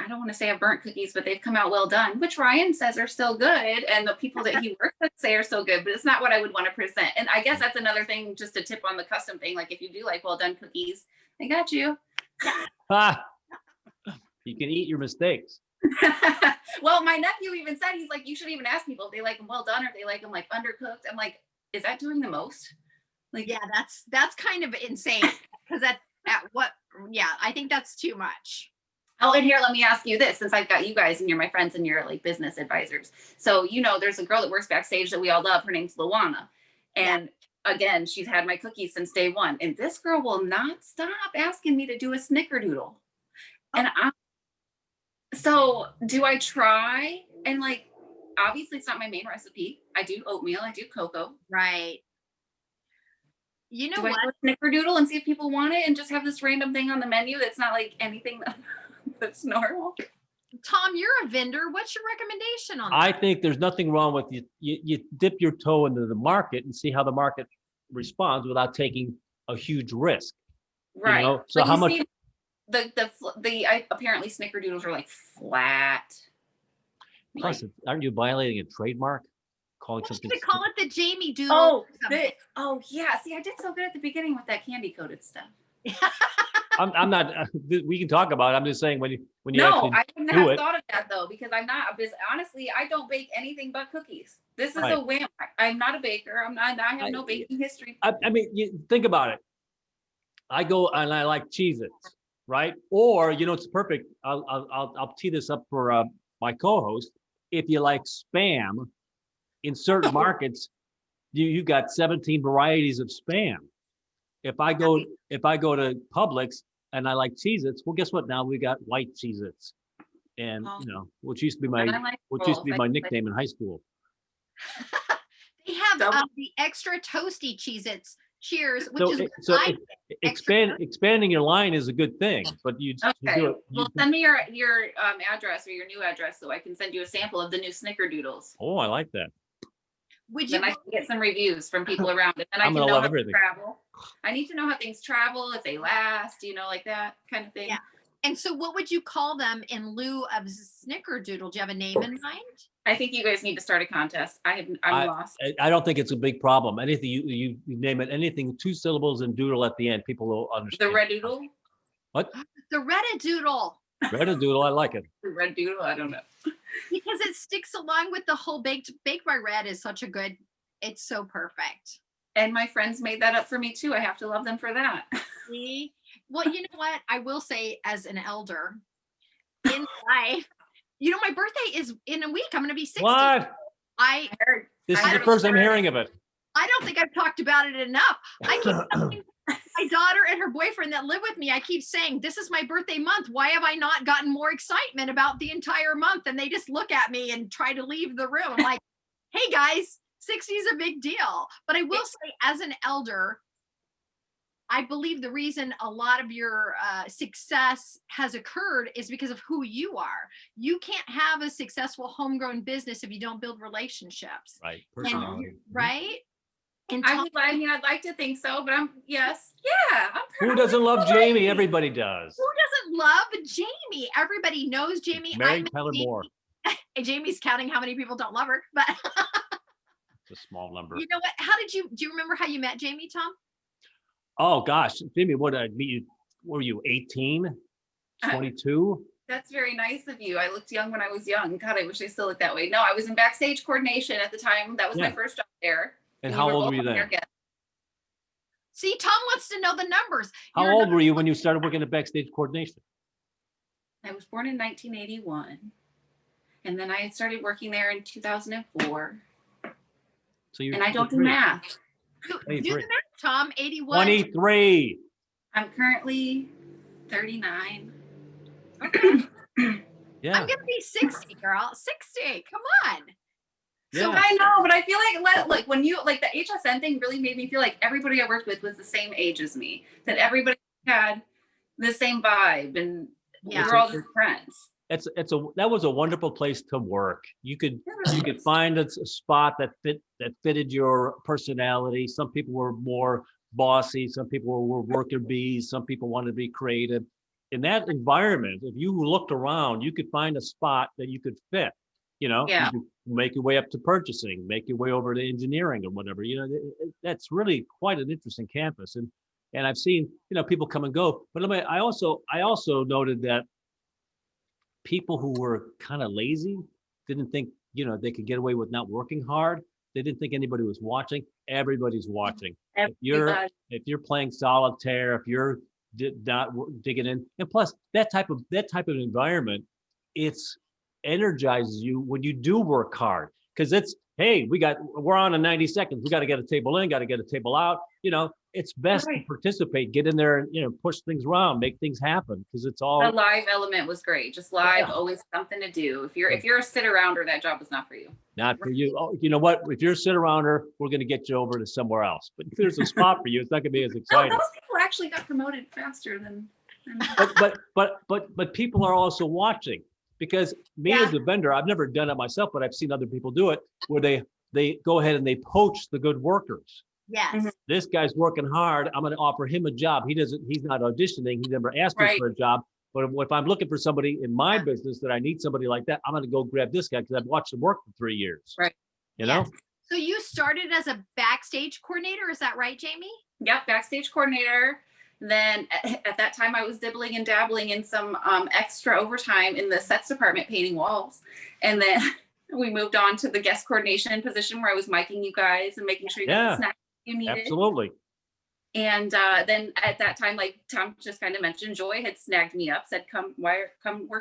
I don't want to say I've burnt cookies, but they've come out well done, which Ryan says are still good. And the people that he works with say are still good, but it's not what I would want to present. And I guess that's another thing, just a tip on the custom thing. Like if you do like well done cookies, I got you. You can eat your mistakes. Well, my nephew even said, he's like, you should even ask people if they like them well done or if they like them like undercooked. I'm like, is that doing the most? Like, yeah, that's kind of insane, because I think that's too much. Oh, and here, let me ask you this, since I've got you guys and you're my friends and you're like business advisors. So, there's a girl that works backstage that we all love. Her name's Luana. Yeah. And again, she's had my cookies since day one. And this girl will not stop asking me to do a snickerdoodle. And so do I try? And like, obviously it's not my main recipe. I do oatmeal, I do cocoa. Right. You know Do what? I do a snickerdoodle and see if people want it and just have this random thing on the menu that's not like anything that's normal? Tom, you're a vendor. What's your recommendation on I that? think there's nothing wrong with you dip your toe into the market and see how the market responds without taking a huge risk. Right. So But how you much? see, apparently snickerdoodles are like flat. Plus, aren't you violating a trademark? Calling What something. should we call it? The Jamie Doodle. Oh yeah. See, I did so good at the beginning with that candy coated stuff. I'm not. We can talk about it. I'm just saying when you No, actually I wouldn't do have it. thought of that though, because I'm not. Because honestly, I don't bake anything but cookies. This is Right. a whim. I'm not a baker. I'm not. I have no baking history. I mean, you think about it. I go and I like Cheez-Its, right? Or it's perfect. I'll tee this up for my co-host. If you like Spam, in certain markets, you got 17 varieties of Spam. If I go to Publix and I like Cheez-Its, well, guess what? Now we got white Cheez-Its, and which used to be my nickname in high school. They have the extra toasty Cheez-Its. Cheers, which Expanding your line is a good thing, but you do it. Well, send me your address or your new address so I can send you a sample of the new snickerdoodles. Oh, I like that. Then I can get some reviews from people around it, and I can know how they travel. I need to know how things travel, if they last, like that kind of thing. Yeah. And so, what would you call them in lieu of snickerdoodle? Do you have a name in mind? I think you guys need to start a contest. I'm lost. I don't think it's a big problem. Anything you name it, anything 2 syllables and doodle at the end, people will understand. The red doodle? What? The Red-a-doodle. Red-a-doodle, I like it. The red doodle, I don't know. Because it sticks along with the whole baked by Red is such a good, it's so perfect. And my friends made that up for me too. I have to love them for that. See? Well, you know what? I will say as an elder in life, my birthday is in a week. I'm going to be 60. What? This is the first I'm hearing of it. I don't think I've talked about it enough. I keep telling my daughter and her boyfriend that live with me, I keep saying, this is my birthday month. Why have I not gotten more excitement about the entire month? And they just look at me and try to leave the room. I'm like, hey guys, 60 is a big deal. But I will say, as an elder, I believe the reason a lot of your success has occurred is because of who you are. You can't have a successful homegrown business if you don't build relationships. Right. Personality. Right? And I'd like to think so, but I'm who doesn't love Jamie? Everybody does. Who doesn't love Jamie? Everybody knows Jamie. Mary Tyler Moore. And Jamie's counting how many people don't love her, but it's a small number. You know what? Do you remember how you met Jamie, Tom? Oh gosh, Jamie, what did I meet you? Were you 18, 22? That's very nice of you. I looked young when I was young. God, I wish I still looked that way. No, I was in backstage coordination at the time. That was my first job there. And how old were you then? See, Tom wants to know the numbers. How old were you when you started working at backstage coordination? I was born in 1981. And then I started working there in 2004. And I don't do math. Do the math, Tom. 81. 23. I'm currently 39. Okay. Yeah. I'm gonna be 60, girl. 60. Come on. Yeah. So I know, but I feel like when you the HSN thing really made me feel like everybody I worked with was the same age as me. That everybody had the same vibe, and we were all just friends. That was a wonderful place to work. You could find a spot that fitted your personality. Some people were more bossy, some people were worker bees, some people wanted to be creative. In that environment, if you looked around, you could find a spot that you could fit. You could make your way up to purchasing, make your way over to engineering or whatever. That's really quite an interesting campus. And I've seen, people come and go. But I also noted that people who were kind of lazy didn't think, they could get away with not working hard. They didn't think anybody was watching. Everybody's watching. If you're playing solitaire, if you're digging in. And plus that type of environment, it's energizes you when you do work hard. Cause it's, hey, we're on in 90 seconds. We got to get a table in, got to get a table out. It's best to participate, get in there and, push things around, make things happen. Cause it's all The live element was great. Just live, always something to do. If you're a sit arounder, that job is not for you. not for you. Oh, you know what? If you're a sit arounder, we're going to get you over to somewhere else. But if there's a spot for you, it's not going to be as No, exciting. those people actually got promoted faster than But people are also watching, because me as a vendor, I've never done it myself, but I've seen other people do it, where they go ahead and they poach the good workers. Yes. This guy's working hard. I'm going to offer him a job. He's not auditioning. He never asked me for a job. But if I'm looking for somebody in my business that I need somebody like that, I'm going to go grab this guy because I've watched him work for 3 years. Right. You know? So you started as a backstage coordinator, is that right, Jamie? Yep, backstage coordinator. Then at that time, I was dibbling and dabbling in some extra overtime in the sets department, painting walls. And then we moved on to the guest coordination position, where I was miking you guys and making sure you got the snacks you needed. Absolutely. And then at that time, like Tom just kind of mentioned, Joy had snagged me up, said, come work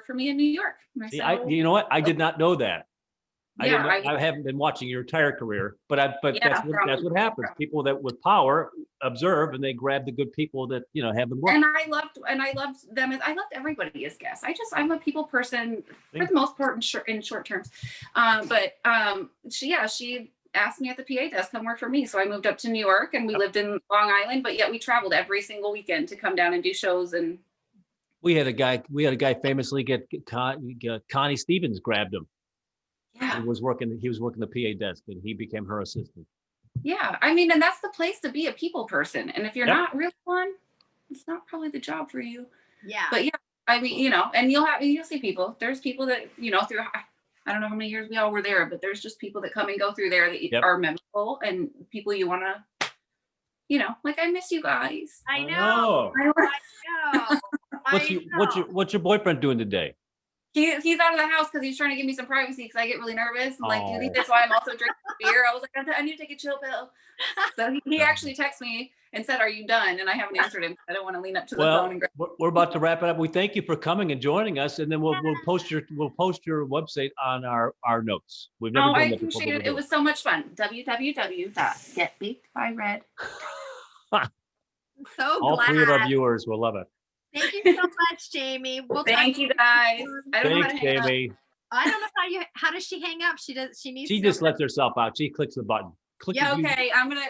for me in New York. And I said, you know what? I did not know that. Yeah, I haven't been watching your entire career, but that's what happens. People that with power observe, and they grab the good people that have them work. And I loved them. I loved everybody as guests. I'm a people person for the most part in short terms. She asked me at the PA desk, come work for me. So I moved up to New York, and we lived in Long Island, but yet we traveled every single weekend to come down and do shows. And we had a guy famously get Connie Stevens grabbed him. Yeah. He was working the PA desk, and he became her assistant. Yeah. I mean, and that's the place to be a people person. And if you're not really one, it's not probably the job for you. Yeah. But yeah, I mean, and you'll see people. There's people that, through, I don't know how many years we all were there, but there's just people that come and go through there that are memorable, and people you want to, like, I miss you guys. I know. What's your boyfriend doing today? He's out of the house because he's trying to give me some privacy, because I get really nervous. And do you think that's why I'm also drinking beer? I was like, I need to take a chill pill. So he actually texted me and said, "Are you done?" And I haven't answered him. I don't want to lean up to the phone and grab. We're about to wrap it up. We thank you for coming and joining us, and then we'll post your website on our notes. We've never done that before. I appreciate it. It was so much fun. www.getbakedbyred. So all glad. 3 of our viewers will love it. Thank you so much, Jamie. Thank you guys. Thanks, Jamie. I don't know how does she hang up? She just lets herself out. She clicks the button. Okay. I'm gonna.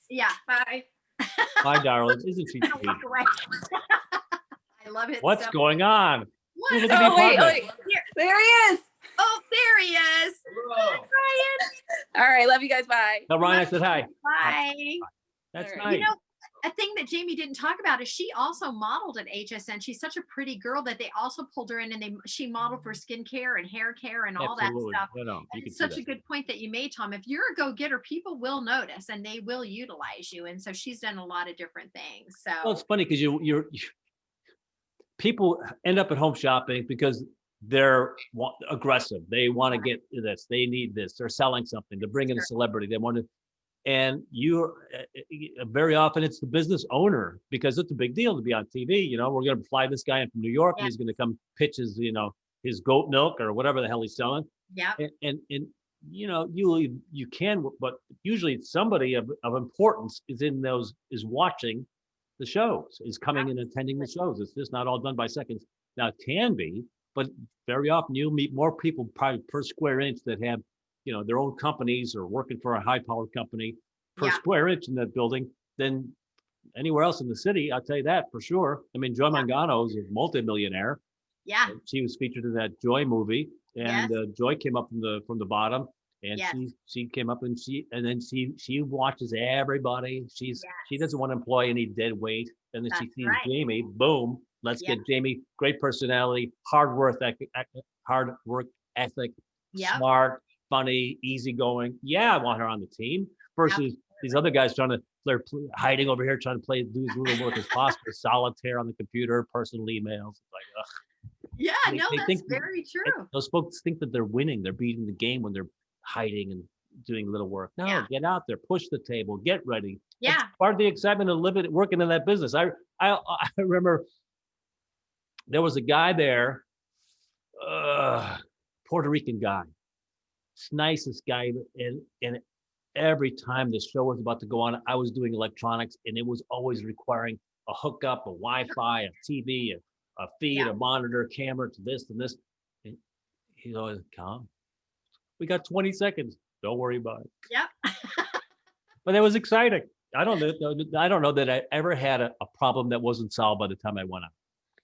Yeah. Bye. Bye, darling. Isn't she sweet? I love it. What's going on? Wait. There he is. Oh, there he is. Hello. Ryan. All right. Love you guys. Bye. Tell Ryan I said hi. Bye. That's right. nice. A thing that Jamie didn't talk about is she also modeled at HSN. She's such a pretty girl that they also pulled her in, and she modeled for skincare and hair care and all that stuff. It's such a good point that you made, Tom. If you're a go-getter, people will notice and they will utilize you. And so she's done a lot of different things. So it's funny because you're people end up at home shopping because they're aggressive. They want to get this. They need this. They're selling something. They're bringing a celebrity. They want to. And very often it's the business owner, because it's a big deal to be on TV. We're going to fly this guy in from New York, and he's going to come pitch his goat milk or whatever the hell he's selling. Yeah. And you can, but usually it's somebody of importance is watching the shows, is coming and attending the shows. It's just not all done by seconds. Now it can be, but very often you'll meet more people probably per square inch that have their own companies or working for a high-powered company per square inch in that building than anywhere else in the city. I'll tell you that for sure. I mean, Joy Mangano is a multimillionaire. Yeah. She was featured in that Joy movie, and Joy came up from the bottom, and she came up and she watches everybody. She doesn't want to employ any dead weight. And then she sees Jamie. Boom. Let's get Jamie. Great personality, hard work ethic, smart, funny, easygoing. Yeah, I want her on the team versus these other guys they're hiding over here trying to do as little work as possible. Solitaire on the computer, personal emails. It's like, ugh. Yeah, that's very true. Those folks think that they're winning. They're beating the game when they're hiding and doing little work. No, Yeah. get out there, push the table, get ready. That's Yeah. part of the excitement of living, working in that business. I remember there was a guy there, Puerto Rican guy, nicest guy, and every time the show was about to go on, I was doing electronics, and it was always requiring a hookup, a Wi-Fi, a TV, a feed, Yeah. a monitor, camera to this and this. And he's always calm. We got 20 seconds. Don't worry about it. Yep. But it was exciting. I don't know that I ever had a problem that wasn't solved by the time I went out.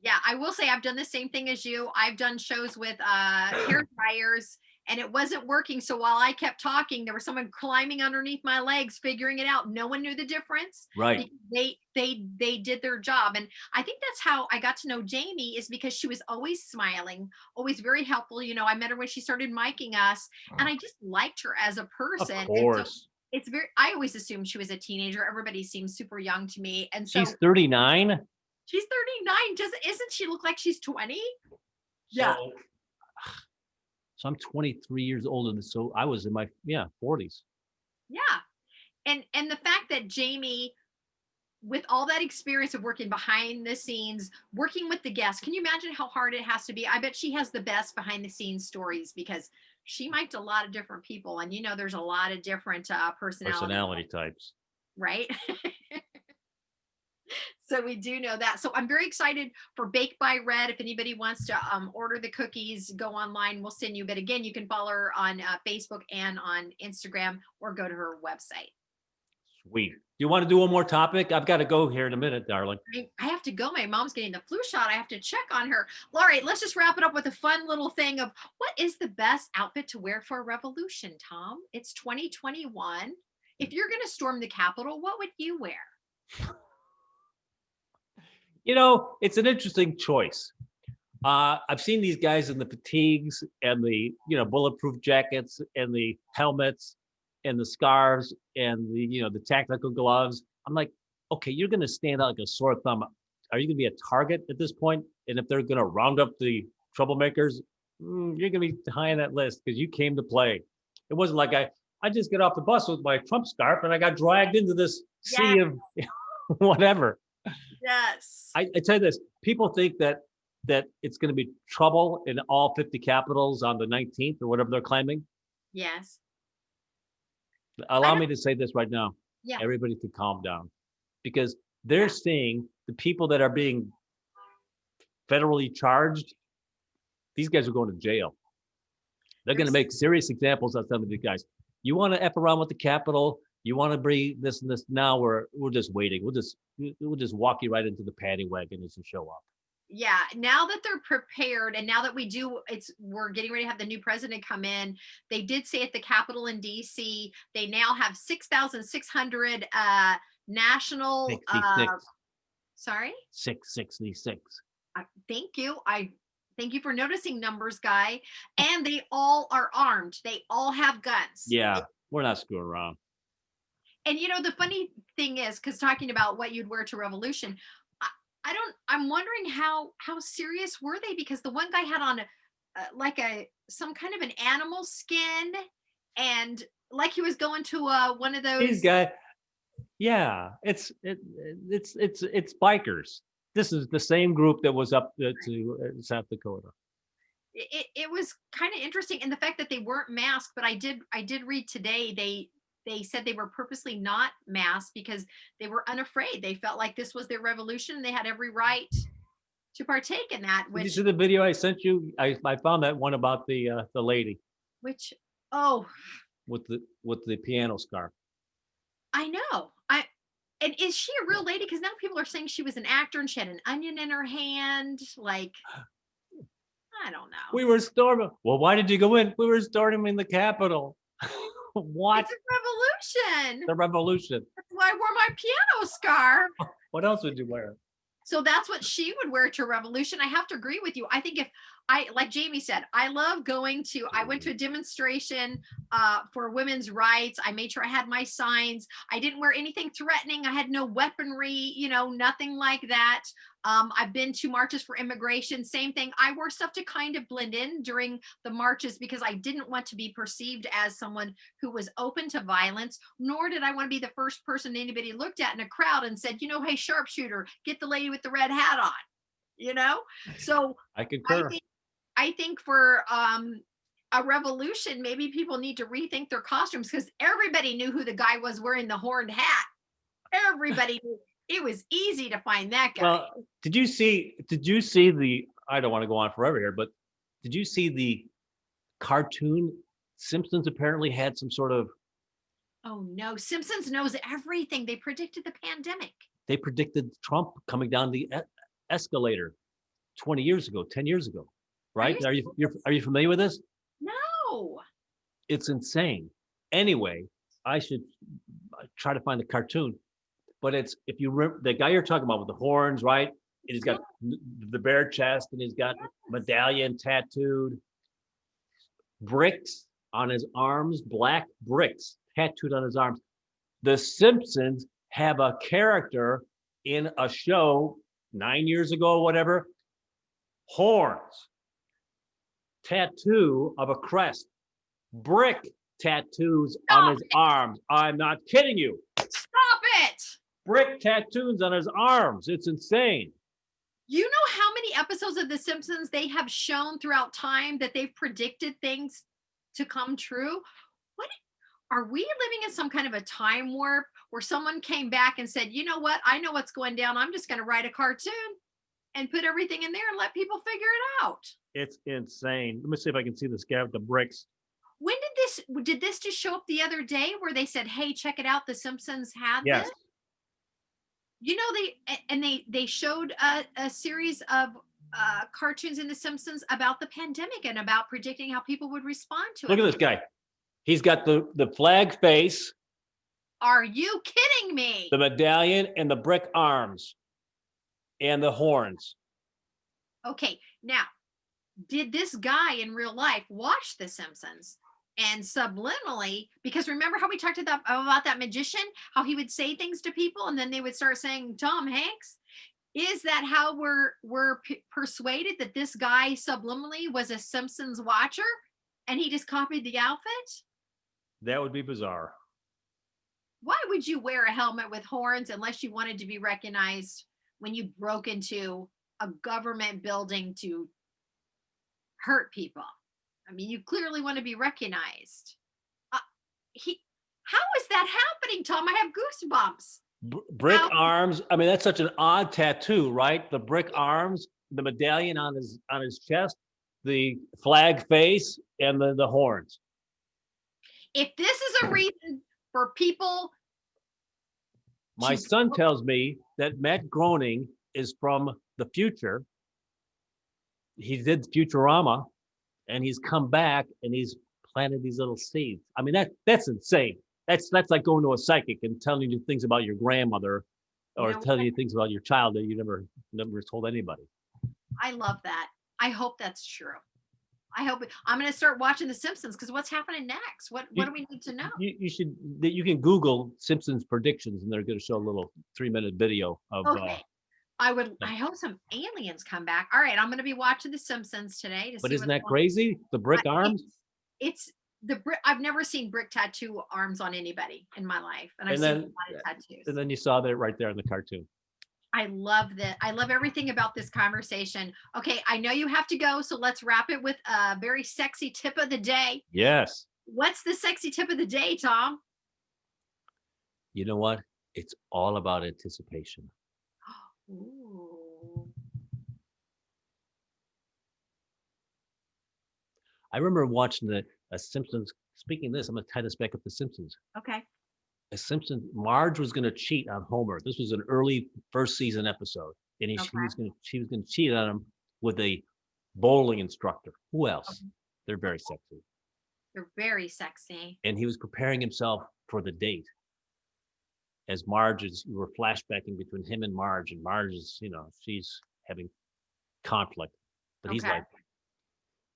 Yeah, I will say I've done the same thing as you. I've done shows with hair dryers and it wasn't working. So while I kept talking, there was someone climbing underneath my legs, figuring it out. No one knew the difference. Right. They did their job. And I think that's how I got to know Jamie, is because she was always smiling, always very helpful. You know, I met her when she started miking us, and I just liked her as a person. Of And so course. it's very, I always assumed she was a teenager. Everybody seems super young to me. And so She's 39. she's 39. Isn't she look like she's 20? Yeah. So I'm 23 years older than, so I was in my 40s. Yeah. And the fact that Jamie, with all that experience of working behind the scenes, working with the guests, can you imagine how hard it has to be? I bet she has the best behind the scenes stories, because she mic'd a lot of different people, and you know there's a lot of different Personality types. right? So we do know that. So I'm very excited for Baked by Red. If anybody wants to order the cookies, go online. We'll send you. But again, you can follow her on Facebook and on Instagram, or go to her website. Sweet. Do you want to do one more topic? I've got to go here in a minute, darling. I have to go. My mom's getting the flu shot. I have to check on her. All right, let's just wrap it up with a fun little thing of what is the best outfit to wear for a revolution, Tom? It's 2021. If you're going to storm the Capitol, what would you wear? You know, it's an interesting choice. I've seen these guys in the fatigues and the, bulletproof jackets and the helmets and the scarves and the tactical gloves. I'm like, okay, you're going to stand out like a sore thumb. Are you going to be a target at this point? And if they're going to round up the troublemakers, you're going to be high on that list because you came to play. It wasn't like I just get off the bus with my Trump scarf and I got dragged into this sea of whatever. Yes. I tell you this, people think that it's going to be trouble in all 50 capitals on the 19th or whatever they're claiming. Yes. Allow me to say this right now. Yeah. Everybody can calm down, because they're seeing the people that are being federally charged. These guys are going to jail. They're going to make serious examples of some of these guys. You want to F around with the Capitol? You want to bring this and this? Now we're just waiting. We'll just walk you right into the paddy wagon as you show up. Yeah, now that they're prepared, and now that we're getting ready to have the new president come in. They did say at the Capitol in DC, they now have 6,600 national 66. Sorry? 666. Thank you. I thank you for noticing, numbers guy. And they all are armed. They all have guns. Yeah, we're not screwing around. And the funny thing is, because talking about what you'd wear to revolution, I'm wondering how serious were they? Because the one guy had on some kind of an animal skin, and like he was going to one of those. These guys, yeah, it's bikers. This is the same group that was up to South Dakota. It was kind of interesting, and the fact that they weren't masked. But I did read today they said they were purposely not masked because they were unafraid. They felt like this was their revolution and they had every right to partake in that. Did you see the video I sent you? I found that one about the lady. With the piano scarf. I know. And is she a real lady? Because now people are saying she was an actor and she had an onion in her hand. Like, I don't know. We were storming. Well, why did you go in? We were storming the Capitol. What? It's a revolution. The revolution. That's why I wore my piano scarf. What else would you wear? So that's what she would wear to a revolution. I have to agree with you. I think like Jamie said, I love I went to a demonstration for women's rights. I made sure I had my signs. I didn't wear anything threatening. I had no weaponry, nothing like that. I've been to marches for immigration, same thing. I wore stuff to kind of blend in during the marches because I didn't want to be perceived as someone who was open to violence, nor did I want to be the first person anybody looked at in a crowd and said, hey, sharpshooter, get the lady with the red hat on, you know? So I I concur. think I think for a revolution, maybe people need to rethink their costumes because everybody knew who the guy was wearing the horned hat. Everybody knew. It was easy to find that guy. Well, did you see the, I don't want to go on forever here, but did you see the cartoon? Simpsons apparently had some sort of, Oh no, Simpsons knows everything. They predicted the pandemic. they predicted Trump coming down the escalator 20 years ago, 10 years ago, Are you right? Are you familiar with this? No. It's insane. Anyway, I should try to find the cartoon, but it's, if you remember the guy you're talking about with the horns, right? And he's got the bare chest and he's got medallion tattooed, bricks on his arms, black bricks tattooed on his arms. The Simpsons have a character in a show 9 years ago, or whatever, horns, tattoo of a crest, brick tattoos on Stop his it. arms. I'm not kidding you. Stop it. Brick tattoos on his arms. It's insane. You know how many episodes of The Simpsons they have shown throughout time that they've predicted things to come true? What are we living in some kind of a time warp where someone came back and said, you know what? I know what's going down. I'm just going to write a cartoon and put everything in there and let people figure it out. It's insane. Let me see if I can see this guy with the bricks. When did this just show up the other day where they said, hey, check it out, The Simpsons had Yes. this? They showed a series of cartoons in The Simpsons about the pandemic and about predicting how people would respond to it. Look at this guy. He's got the flag face, Are you kidding me? the medallion, and the brick arms, and the horns. Okay, now, did this guy in real life watch The Simpsons? And subliminally, because remember how we talked about that magician, how he would say things to people and then they would start saying Tom Hanks? Is that how we're persuaded that this guy subliminally was a Simpsons watcher and he just copied the outfit? That would be bizarre. Why would you wear a helmet with horns unless you wanted to be recognized when you broke into a government building to hurt people? I mean, you clearly want to be recognized. How is that happening, Tom? I have goosebumps. Brick How- arms. I mean, that's such an odd tattoo, right? The brick arms, the medallion on his chest, the flag face, and the horns. If this is a reason for people, My son tells me that Matt Groening is from the future. He did Futurama, and he's come back and he's planted these little seeds. I mean, that's insane. That's like going to a psychic and telling you things about your grandmother, or You know telling what? you things about your child that you never told anybody. I love that. I hope that's true. I hope I'm going to start watching The Simpsons because what's happening next? What do we need to know? You can Google Simpsons predictions, and they're going to show a little 3-minute video of. Okay. I hope some aliens come back. All right, I'm going to be watching The Simpsons today to But see isn't what's that going crazy? The brick on. arms. It's the brick. I've never seen brick tattoo arms on anybody in my life, and I've And seen a then- lot of tattoos. And then you saw that right there in the cartoon. I love that. I love everything about this conversation. Okay, I know you have to go, so let's wrap it with a very sexy tip of the day. Yes. What's the sexy tip of the day, Tom? You know what? It's all about anticipation. Ooh. I remember watching a Simpsons. Speaking of this, I'm going to tie this back up to Simpsons. Okay. A Simpsons, Marge was going to cheat on Homer. This was an early first season episode, and she was going to cheat on him with a bowling instructor. Who else? They're very sexy. They're very sexy. And he was preparing himself for the date. As Marge is, we were flashbacking between him and Marge is, she's having conflict, but Okay.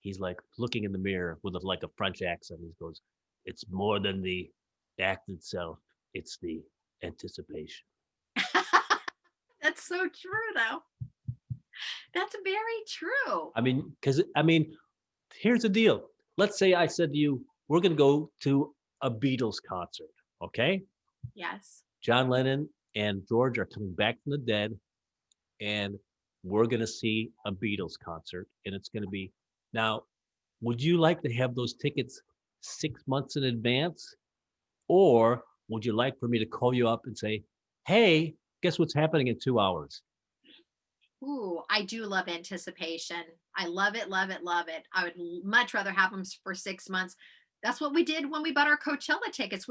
he's like looking in the mirror with like a French accent. He goes, "It's more than the act itself; it's the anticipation." That's so true, though. That's very true. I mean, because here's the deal. Let's say I said to you, we're going to go to a Beatles concert. Okay. Yes. John Lennon and George are coming back from the dead, and we're going to see a Beatles concert. And it's going to be now, would you like to have those tickets 6 months in advance? Or would you like for me to call you up and say, hey, guess what's happening in 2 hours? Ooh, I do love anticipation. I love it, love it, love it. I would much rather have them for 6 months. That's what we did when we bought our Coachella tickets.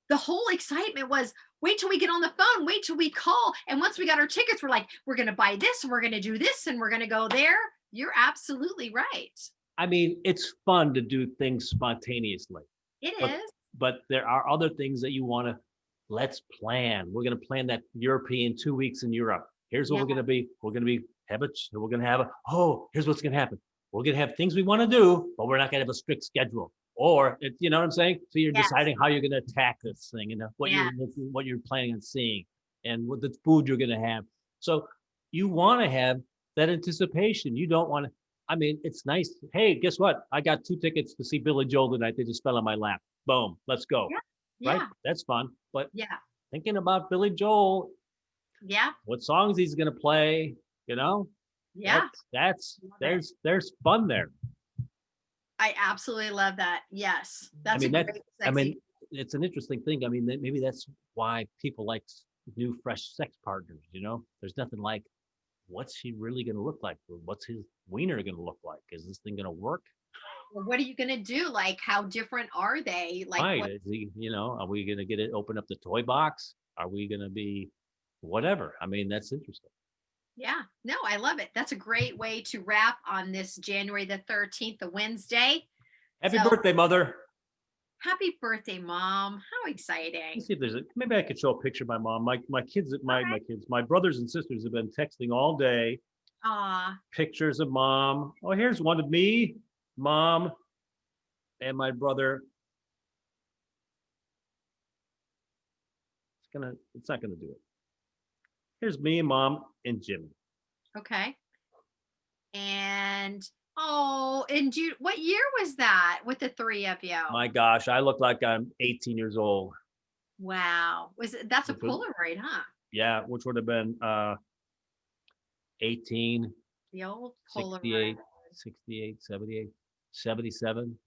The whole excitement was wait till we get on the phone, wait till we call. And once we got our tickets, we're like, we're going to buy this and we're going to do this and we're going to go there. You're absolutely right. I mean, it's fun to do things spontaneously, It but is. but there are other things that you want to let's plan. We're going to plan that European 2 weeks in Europe. Here's what Yeah. we're going to be. We're going to be we're going to have here's what's going to happen. We're going to have things we want to do, but we're not going to have a strict schedule. Or you know what I'm saying? So you're Yes. deciding how you're going to attack this thing and Yeah. what you're planning on seeing and what the food you're going to have. So you want to have that anticipation. You don't want to. I mean, it's nice. Hey, guess what? I got 2 tickets to see Billy Joel tonight. They just fell on my lap. Boom, let's go. Yeah. Right? Yeah. That's fun. But Yeah. thinking about Billy Joel, Yeah. what songs he's going to play, you know, Yeah. that's Love it. there's fun there. I absolutely love that. Yes. That's mean, a that- great I mean, sexy. it's an interesting thing. I mean, maybe that's why people like new, fresh sex partners. You know, there's nothing like what's he really going to look like? Or what's his wiener going to look like? Is this thing going to work? Well, what are you going to do? Like, how different are they? Like, Right? what? Is he, are we going to get it? Open up the toy box? Are we going to be whatever? I mean, that's interesting. Yeah. No, I love it. That's a great way to wrap on this January the 13th, the Wednesday. Happy So, birthday, mother. happy birthday, Mom. How Let me exciting. see if there's maybe I could show a picture of my mom. My kids, Okay. my brothers and sisters have been texting all day. Aw, Pictures of mom. Oh, here's one of me, mom, and my brother. It's not gonna do it. Here's me, mom, and Jimmy. okay. And and what year was that with the three of you? My gosh, I look like I'm 18 years old. Wow. That's a Which was, Polaroid, huh? yeah, which would have been 18, The old Polaroid. 68, 68, 78, 77.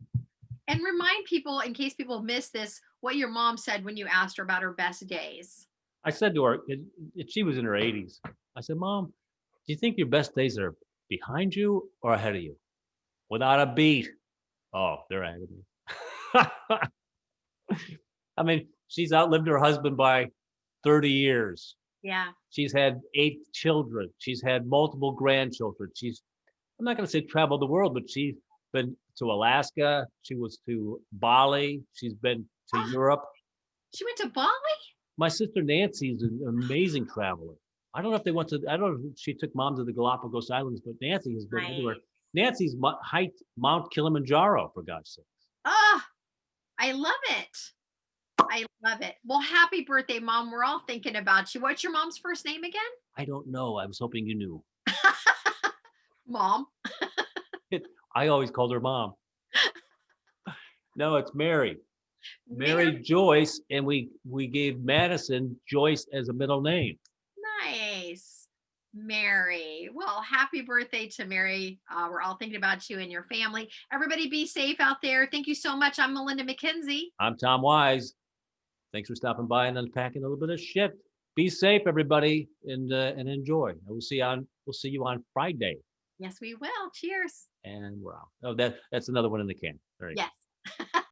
And remind people, in case people miss this, what your mom said when you asked her about her best days. I said to her, she was in her 80s. I said, Mom, do you think your best days are behind you or ahead of you? Without a beat. Oh, they're ahead of me. I mean, she's outlived her husband by 30 years. Yeah. She's had 8 children. She's had multiple grandchildren. I'm not going to say traveled the world, but she's been to Alaska. She was to Bali. She's been to Oh, Europe. she went to Bali? My sister Nancy is an amazing traveler. I don't know if she took mom to the Galapagos Islands, but Nancy has been everywhere. Nice. Nancy's hiked Mount Kilimanjaro, for God's sake. Oh, I love it. I love it. Well, happy birthday, Mom. We're all thinking about you. What's your mom's first name again? I don't know. I was hoping you knew. Mom. I always called her mom. No, it's Mary. Mary Mary. Joyce, and we gave Madison Joyce as a middle name. Nice. Mary. Well, happy birthday to Mary. We're all thinking about you and your family. Everybody be safe out there. Thank you so much. I'm Melinda McKinsey. I'm Tom Wise. Thanks for stopping by and unpacking a little bit of shit. Be safe, everybody, and enjoy. We'll see you on Friday. Yes, we will. Cheers. And we're out. Oh, that's another one in the can. There you go. Yes.